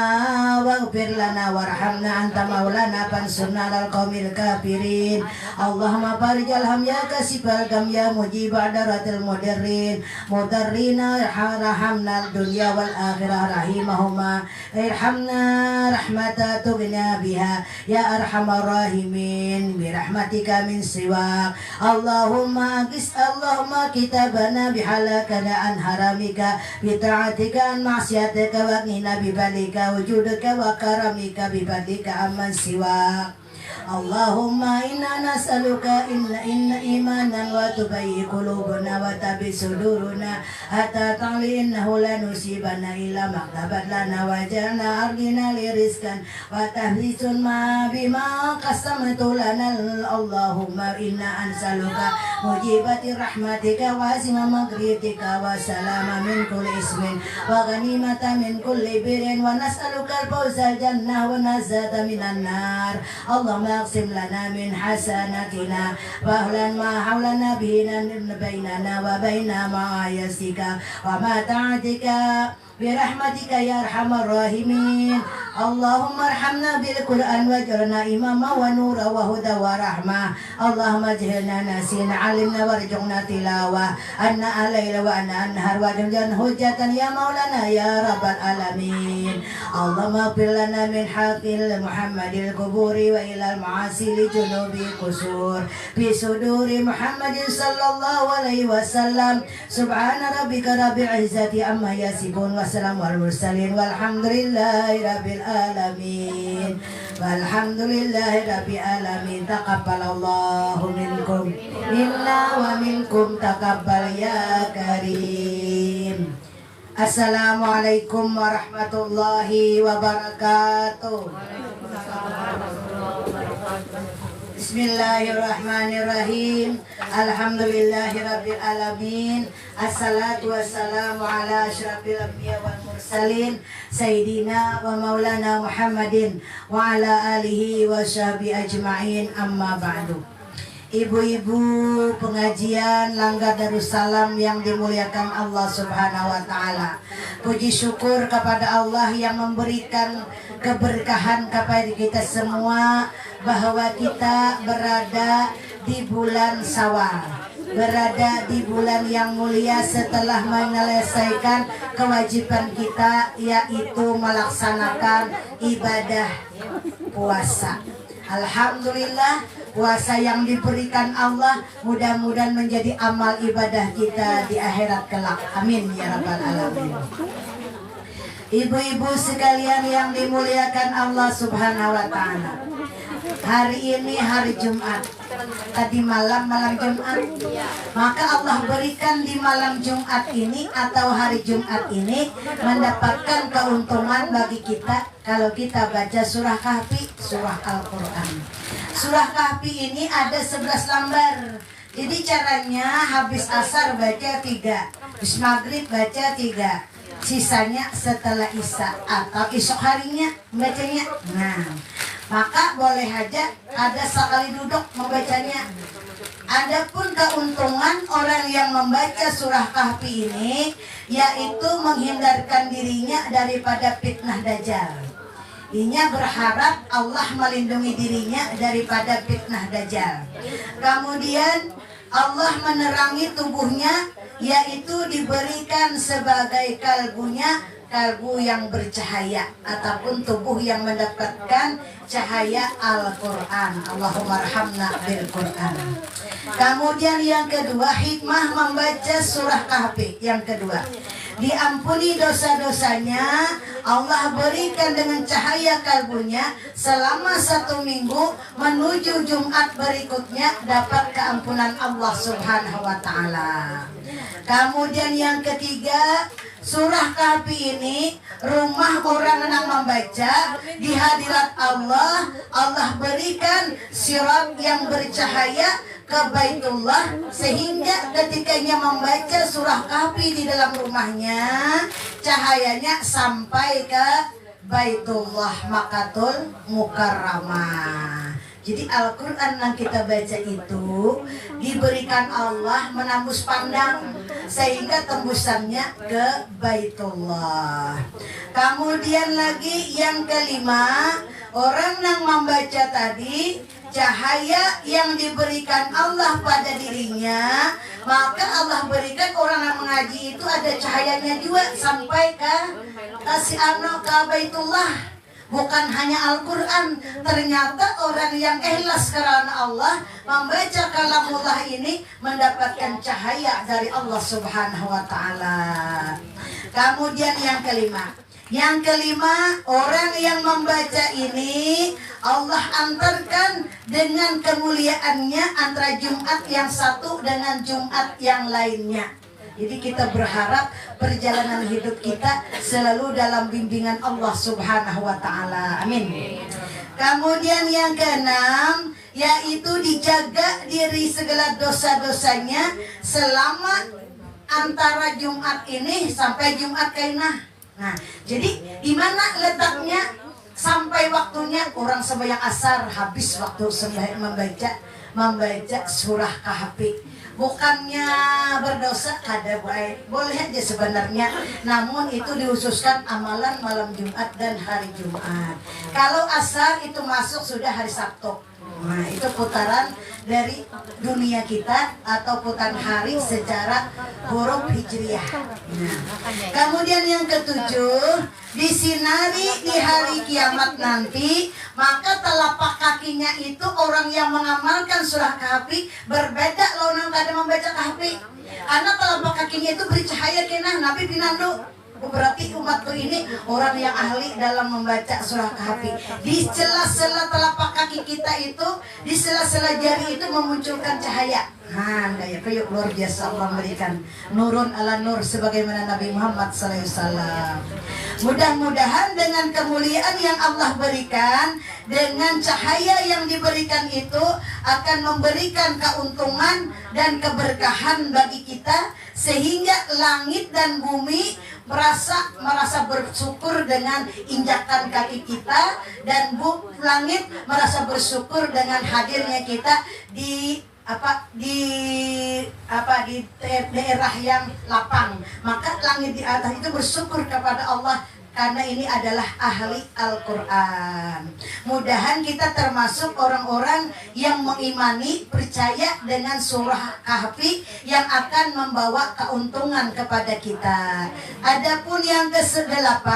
واغفر لنا وارحمنا أنت مولانا فانصرنا على القوم الكافرين اللهم فرج الهم يا كاشف الغم يا مجيب عذرة المضرين ارحمنا الدنيا والآخرة رحمهما ارحمنا رحمة تغنى بها يا أرحم الراحمين برحمتك من سواك اللهم كتابنا بحلالك عن حرامك بطاعتك عن معصيتك واغننا بفضلك وجودك وكرمك بفضلك عمن سواك اللهم إنا نسألك إن إيمانا وتبي قلوبنا وتبي صدورنا حتى تعلي إنه لا نصيبنا إلا ما كتبت لنا وجعلنا أرضنا لرزقا وتهليس ما بما قسمت لنا اللهم إنا نسألك مجيبة رحمتك وعزم مغفرتك وسلام من كل اسم وغنيمة من كل بر ونسألك الفوز الجنة ونزات من النار اللهم اقسم لنا من حسناتنا واهلا ما حولنا بيننا وبين معاصيك وما طاعتك برحمتك يا أرحم الراحمين اللهم ارحمنا بالقرآن واجعلنا إماما ونورا وهدى ورحمة اللهم اجعلنا ناسين علمنا وارزقنا تلاوة أن الليل وأن النهار واجعلنا حجة يا مولانا يا رب العالمين اللهم اغفر لنا من حق محمد القبور وإلى المعاصي لجنوب قصور في صدور محمد صلى الله عليه وسلم سبحان ربك رب العزة عما يصفون والسلام على المرسلين والحمد لله رب العالمين والحمد لله رب العالمين تقبل الله منكم منا ومنكم تقبل يا كريم. Assalamualaikum warahmatullahi wabarakatuh. Bismillahirrahmanirrahim. Alhamdulillahirabbil alamin. Assalatu wassalamu ala asyrafil anbiya wal mursalin sayyidina wa maulana Muhammadin wa ala alihi wa sahbihi ajmain, amma ba'du. Ibu-ibu pengajian Langgar Darussalam yang dimuliakan Allah Subhanahu wa taala. Puji syukur kepada Allah yang memberikan keberkahan kepada kita semua bahwa kita berada di bulan Syawal, berada di bulan yang mulia setelah menyelesaikan kewajiban kita, yaitu melaksanakan ibadah puasa. Alhamdulillah, puasa yang diberikan Allah mudah-mudahan menjadi amal ibadah kita di akhirat kelak. Amin ya rabbal alamin. Ibu-ibu sekalian yang dimuliakan Allah Subhanahu wa taala. Hari ini hari Jumat. Tadi malam Jumat. Maka Allah berikan di malam Jumat ini atau hari Jumat ini mendapatkan keuntungan bagi kita kalau kita baca surah Kahfi, surah Al-Qur'an. Surah Kahfi ini ada 11 lembar. Jadi caranya habis asar baca 3, habis maghrib baca 3. Sisanya setelah Isya atau esok harinya membacanya. Nah, maka boleh aja ada sekali duduk membacanya. Adapun keuntungan orang yang membaca surah Kahfi ini, yaitu menghindarkan dirinya daripada fitnah Dajjal. Inya berharap Allah melindungi dirinya daripada fitnah Dajjal. Kemudian Allah menerangi tubuhnya, yaitu diberikan sebagai kalbu yang bercahaya ataupun tubuh yang mendapatkan cahaya Al-Quran. Allahumma arhamna bil Quran. Kemudian yang kedua, hikmah membaca surah Kahfi. Yang kedua, diampuni dosa-dosanya. Allah berikan dengan cahaya kalbunya selama 1 minggu menuju Jumat berikutnya dapat keampunan Allah Subhanahu wa taala. Kemudian yang ketiga, surah Kahfi ini rumah orang yang membaca di hadirat Allah. Allah berikan sirat yang bercahaya ke Baitullah, sehingga ketikanya membaca surah Kahfi di dalam rumahnya, cahayanya sampai ke Baitullah Makkatul Mukarramah. Jadi Al-Quran yang kita baca itu diberikan Allah menembus pandang, sehingga tembusannya ke Baitullah. Kemudian lagi yang kelima, orang yang membaca tadi, cahaya yang diberikan Allah pada dirinya, maka Allah berikan orang yang mengaji itu ada cahayanya juga sampai ke Baitullah. Bukan hanya Al-Quran, ternyata orang yang ikhlas karena Allah membaca kalamullah ini mendapatkan cahaya dari Allah Subhanahu wa taala. Kemudian yang kelima, orang yang membaca ini Allah antarkan dengan kemuliaannya antara Jumat yang satu dengan Jumat yang lainnya. Jadi kita berharap perjalanan hidup kita selalu dalam bimbingan Allah Subhanahu wa taala. Amin. Kemudian yang keenam, yaitu dijaga diri segala dosa-dosanya selama antara Jumat ini sampai Jumat kainah. Nah, jadi di mana letaknya sampai waktunya orang sembahyang asar habis waktu sembahyang membaca surah Kahfi. Bukannya berdosa, kada boleh aja sebenarnya, namun itu dihususkan amalan malam Jumat dan hari Jumat. Kalau asar itu masuk sudah hari Sabtu. Nah, itu putaran dari dunia kita atau putaran hari secara huruf hijriah. Nah, kemudian yang ketujuh, disinari di hari kiamat nanti, maka telapak kakinya itu orang yang mengamalkan surah Kahfi berbeda lawan yang kada membaca Kahfi. Karena telapak kakinya itu bercahaya kena Nabi binandu. berarti umatku ini orang yang ahli dalam membaca surah Kahfi. Di sela-sela telapak kaki kita itu, di sela-sela jari itu memunculkan cahaya. Nah, kayak luar biasa Allah memberikan nurun ala nur sebagaimana Nabi Muhammad SAW. Mudah-mudahan dengan kemuliaan yang Allah berikan, dengan cahaya yang diberikan itu akan memberikan keuntungan dan keberkahan bagi kita, sehingga langit dan bumi merasa bersyukur dengan injakan kaki kita, dan langit merasa bersyukur dengan hadirnya kita di daerah yang lapang. Maka langit di atas itu bersyukur kepada Allah karena ini adalah ahli Al-Quran. Mudahan kita termasuk orang-orang yang mengimani, percaya dengan surah Kahfi yang akan membawa keuntungan kepada kita. Adapun yang ke-8,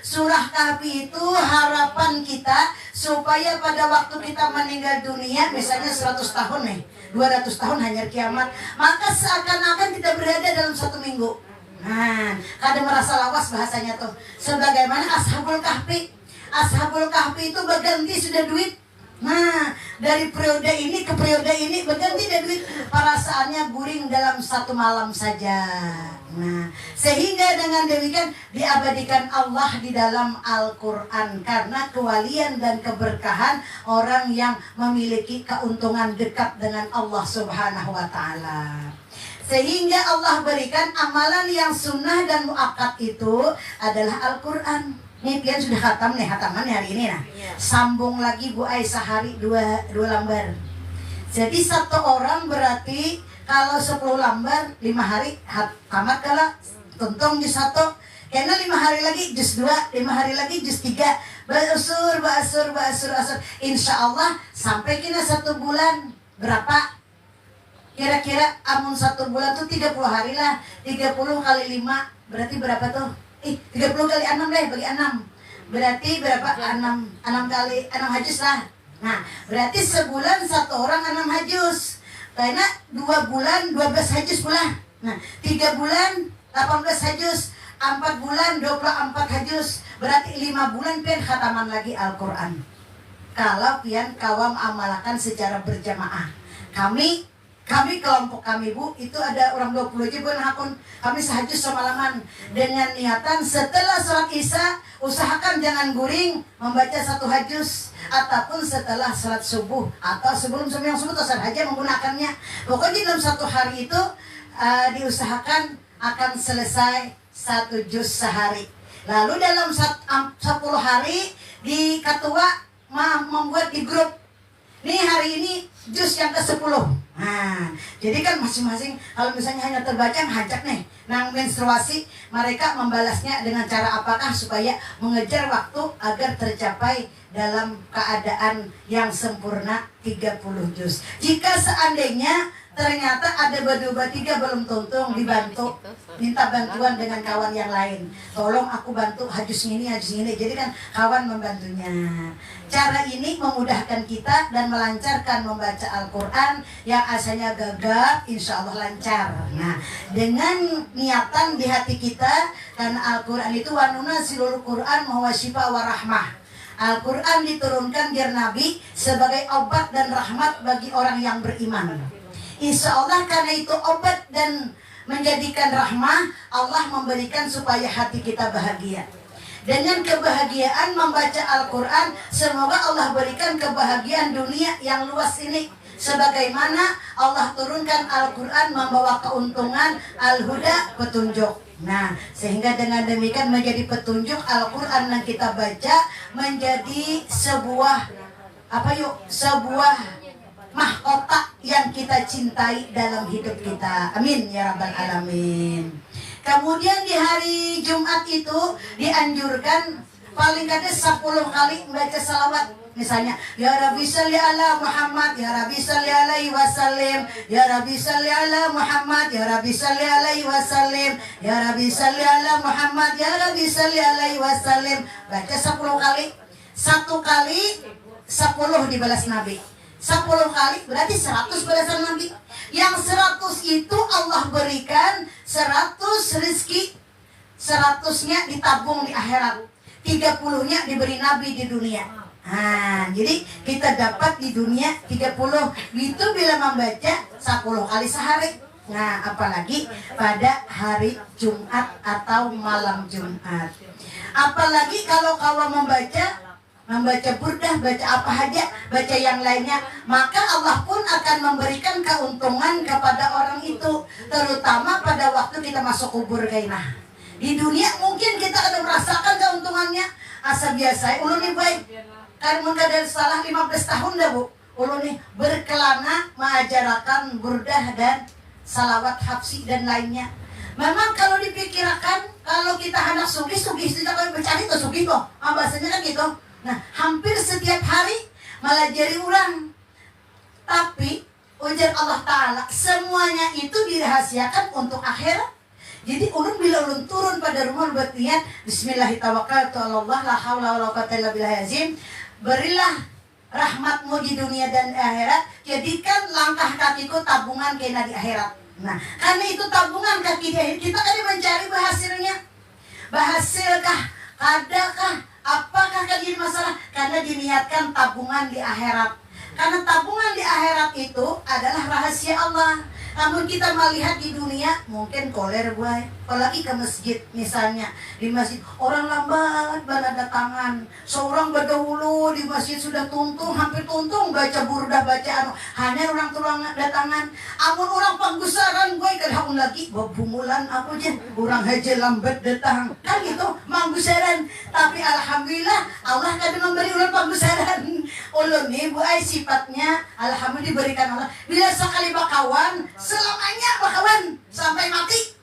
surah Kahfi itu harapan kita supaya pada waktu kita meninggal dunia, misalnya 100 tahun nih, 200 tahun hanya kiamat, maka seakan-akan kita berada dalam 1 minggu. Nah, kadang merasa lawas bahasanya tuh. Sebagaimana Ashabul Kahfi. Ashabul Kahfi itu berganti sudah duit. Nah, dari periode ini ke periode ini berganti dan duit. Perasaannya guring dalam 1 malam saja. Nah, sehingga dengan demikian diabadikan Allah di dalam Al-Quran karena kewalian dan keberkahan orang yang memiliki keuntungan dekat dengan Allah Subhanahu wa Ta'ala. Sehingga Allah berikan amalan yang sunnah dan muakkad itu adalah Al-Quran. Nih pian sudah khatam nih, khataman hari ini nah. Sambung lagi Bu Ai sehari 2 lembar. Jadi 1 orang berarti kalau 10 lembar 5 hari tamat kala tuntung juz 1. Karena 5 hari lagi juz 2, 5 hari lagi juz 3. Basur. Insya Allah sampai kena 1 bulan berapa? Kira-kira amun 1 bulan tuh 30 hari lah. 30 kali 5 berarti berapa tuh? 30 kali 6 deh, bagi 6. Berarti berapa? 6 kali 6 hajus lah. Nah, berarti sebulan 1 orang 6 hajus. Karena 2 bulan 12 hajus pula. Nah, 3 bulan 18 hajus. 4 bulan 24 hajus. Berarti 5 bulan pian khataman lagi Al-Quran. Kalau pian kawam amalkan secara berjamaah. Kami kelompok kami Bu, itu ada orang 20 aja Bu hakun. Kami sehajus semalaman dengan niatan setelah sholat isya usahakan jangan guring membaca 1 hajus ataupun setelah sholat subuh atau sebelum sembahyang subuh atau saja menggunakannya. Pokoknya dalam 1 hari itu diusahakan akan selesai 1 juz sehari. Lalu dalam 10 hari di ketua membuat di grup. Nih hari ini juz yang ke-10. Nah, jadi kan masing-masing kalau misalnya hanya terbaca ngajak nih nang menstruasi, mereka membalasnya dengan cara apakah supaya mengejar waktu agar tercapai dalam keadaan yang sempurna 30 juz. Jika seandainya ternyata ada 2-3 belum tuntung, dibantu, minta bantuan dengan kawan yang lain. Tolong aku bantu hajus ini. Jadi kan kawan membantunya. Cara ini memudahkan kita dan melancarkan membaca Al-Quran yang asalnya gagap, insya Allah lancar. Nah, dengan niatan di hati kita, karena Al-Quran itu wanuna silul Quran mahuwa syifa wa rahmah. Al-Quran diturunkan biar Nabi sebagai obat dan rahmat bagi orang yang beriman. Insya Allah karena itu obat dan menjadikan rahmah, Allah memberikan supaya hati kita bahagia. Dengan kebahagiaan membaca Al-Quran, semoga Allah berikan kebahagiaan dunia yang luas ini. Sebagaimana Allah turunkan Al-Quran membawa keuntungan, Al-Huda, petunjuk. Nah, sehingga dengan demikian menjadi petunjuk Al-Quran yang kita baca menjadi sebuah mahkota yang kita cintai dalam hidup kita. Amin ya rabbal alamin. Kemudian di hari Jumat itu dianjurkan paling kada 10 kali membaca salawat. Misalnya, ya Rabbi salli ala Muhammad, ya Rabbi salli alaihi wasallim, ya Rabbi salli ala Muhammad, ya Rabbi salli alaihi wasallim, ya Rabbi salli ala Muhammad, ya Rabbi salli alaihi wasallim. Baca 10 kali. 1 kali 10 dibalas Nabi. 10 kali berarti 100 balasan Nabi. Yang 100 itu Allah berikan 100 rezeki, 100-nya ditabung di akhirat, 30-nya diberi nabi di dunia. Nah, jadi kita dapat di dunia 30 gitu bila membaca 10 kali sehari. Nah, apalagi pada hari Jumat atau malam Jumat. Apalagi kalau membaca burdah, baca apa aja, baca yang lainnya, maka Allah pun akan memberikan keuntungan kepada orang itu, terutama pada waktu kita masuk kubur gainah. Di dunia mungkin kita akan merasakan keuntungannya. Asa biasa, ulun nih baik. Karena kada salah 15 tahun dah bu, ulun nih berkelana mengajarkan burdah dan salawat hafsi dan lainnya. Memang kalau dipikirkan, kalau kita anak sugih kita kalau mencari tuh sugih tuh, bahasanya kan gitu. Nah, hampir setiap hari melajari orang. Tapi ujar Allah Ta'ala, semuanya itu dirahasiakan untuk akhirat. Jadi ulun bila ulun turun pada rumah berniat Bismillahirrahmanirrahim, la haula wala quwwata illa billahil azim. Berilah rahmatmu di dunia dan akhirat, jadikan langkah kakiku tabungan kena di akhirat. Nah, karena itu tabungan kaki di akhirat, kita kan mencari hasilnya. Bahasilkah? Adakah? Apakah jadi masalah? Karena diniatkan tabungan di akhirat. Karena tabungan di akhirat itu adalah rahasia Allah. Namun kita melihat di dunia mungkin koler buai. Apalagi ke masjid misalnya, di masjid orang lambat berdatangan, seorang berdahulu di masjid sudah tuntung, hampir tuntung baca burdah bacaan, hanya orang tulang datangan. Amun orang panggusaran buai kadang lagi bebumulan aku je, orang haji lambat datang kan gitu manggusaran. Tapi alhamdulillah Allah kadang memberi orang panggusaran. Ulun nih buai sifatnya alhamdulillah diberikan Allah. Bila sekali bakawan selamanya bakawan sampai mati.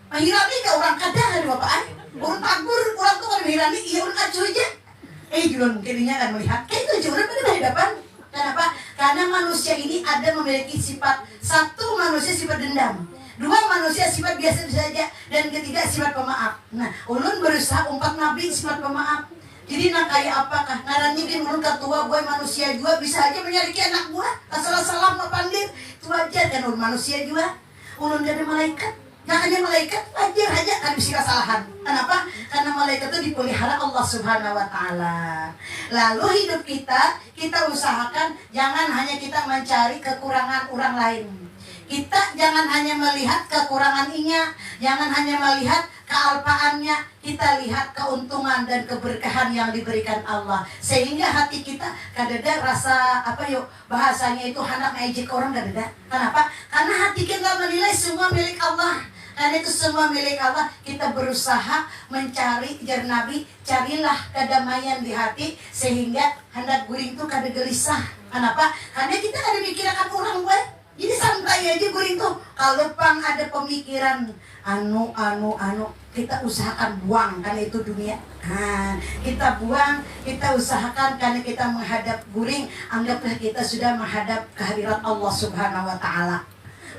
Menghirani ke orang kadang ada bapaan, orang takbur, orang tuh kalau menghirani, iya orang acuh aja. Juga mungkinnya akan melihat, kayak itu juga pada hadapan. Kenapa? Karena manusia ini ada memiliki sifat, satu manusia sifat dendam, dua manusia sifat biasa saja, dan ketiga sifat pemaaf. Nah, ulun berusaha umpat nabi sifat pemaaf. Jadi nak kayak apakah? Narani kan ulun ketua boy manusia juga bisa aja menyaliki anak buah, salah-salah pandir, itu wajar kan ulun manusia juga. Ulun jadi malaikat. Nah, hanya malaikat wajar aja kan bisa kesalahan. Kenapa? Karena malaikat itu dipelihara Allah Subhanahu wa Ta'ala. Lalu hidup kita usahakan jangan hanya kita mencari kekurangan orang lain. Kita jangan hanya melihat kekurangannya, jangan hanya melihat kealpaannya, kita lihat keuntungan dan keberkahan yang diberikan Allah. Sehingga hati kita kadada rasa bahasanya itu hendak ngejek orang kadada. Kenapa? Karena hati kita menilai semua milik Allah. Karena itu semua milik Allah, kita berusaha mencari, jar Nabi, carilah kedamaian di hati sehingga hendak guring itu kada gelisah. Kenapa? Karena kita kada mikirkan orang gue. Jadi santai aja guring tuh. Kalau pang ada pemikiran kita usahakan buang karena itu dunia. Nah, kita buang, kita usahakan karena kita menghadap guring, anggaplah kita sudah menghadap kehadirat Allah Subhanahu wa Ta'ala.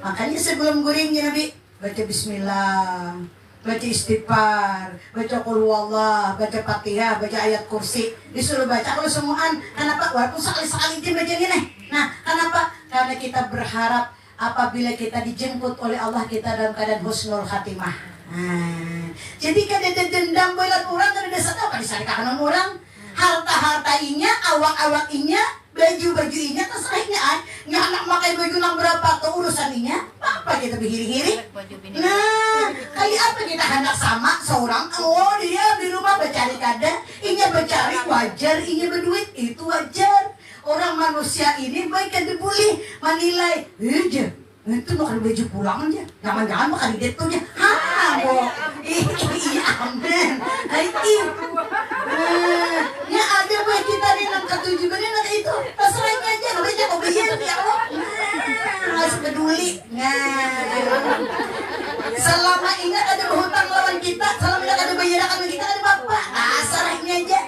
Makanya sebelum guring ya Nabi, baca bismillah, baca istighfar, baca qul huwallah, baca Fatihah, baca ayat kursi. Disuruh baca kalau semuaan. Kenapa? Walaupun sekali-sekali dia baca ini. Nah, kenapa? Karena kita berharap apabila kita dijemput oleh Allah kita dalam keadaan husnul khatimah. Nah, jadi kada ada dendam belat orang, kada ada sadar kada disarikakan orang. Harta-hartainya, awak-awakinya, baju-bajuinya terserahnya nya anak pakai baju nang berapa tuh urusaninya apa kita berhiri-hiri. Nah, kayak apa kita hendak sama seorang dia di rumah bercari kada, inya bercari wajar, inya berduit itu wajar. Orang manusia ini baik kan dibully menilai aja itu mau kada baju pulang aja, jangan-jangan mau kada detonya iya amin ya ada buat kita nih nang ketujuh bener nang itu terserahnya aja nggak aja kau bayar ya Allah nggak peduli. Selama ingat ada berhutang lawan kita, selama ingat ada bayaran kita ada bapak, serahnya aja.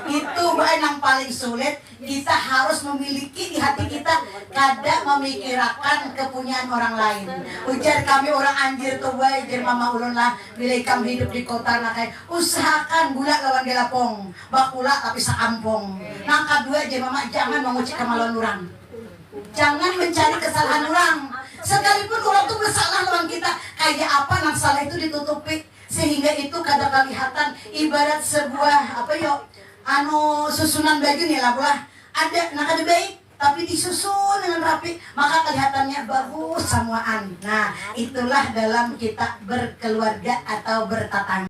Itu yang paling sulit. Kita harus memiliki di hati kita kada memikirkan kepunyaan orang lain. Ujar kami orang anjir tuh bae jer mama ulun lah bila kami hidup di kota nakai usahakan gula lawan gelapong bakula tapi sakampung. Nang kedua jer mama jangan mengucik kemaluan orang. Jangan mencari kesalahan orang. Sekalipun orang tuh bersalah lawan kita, kayak apa nang salah itu ditutupi sehingga itu kada kelihatan. Ibarat sebuah apa yo susunan baju nih lah pula ada nak ada baik tapi disusun dengan rapi, maka kelihatannya bagus semuaan. Nah, itulah dalam kita berkeluarga atau bertetangga.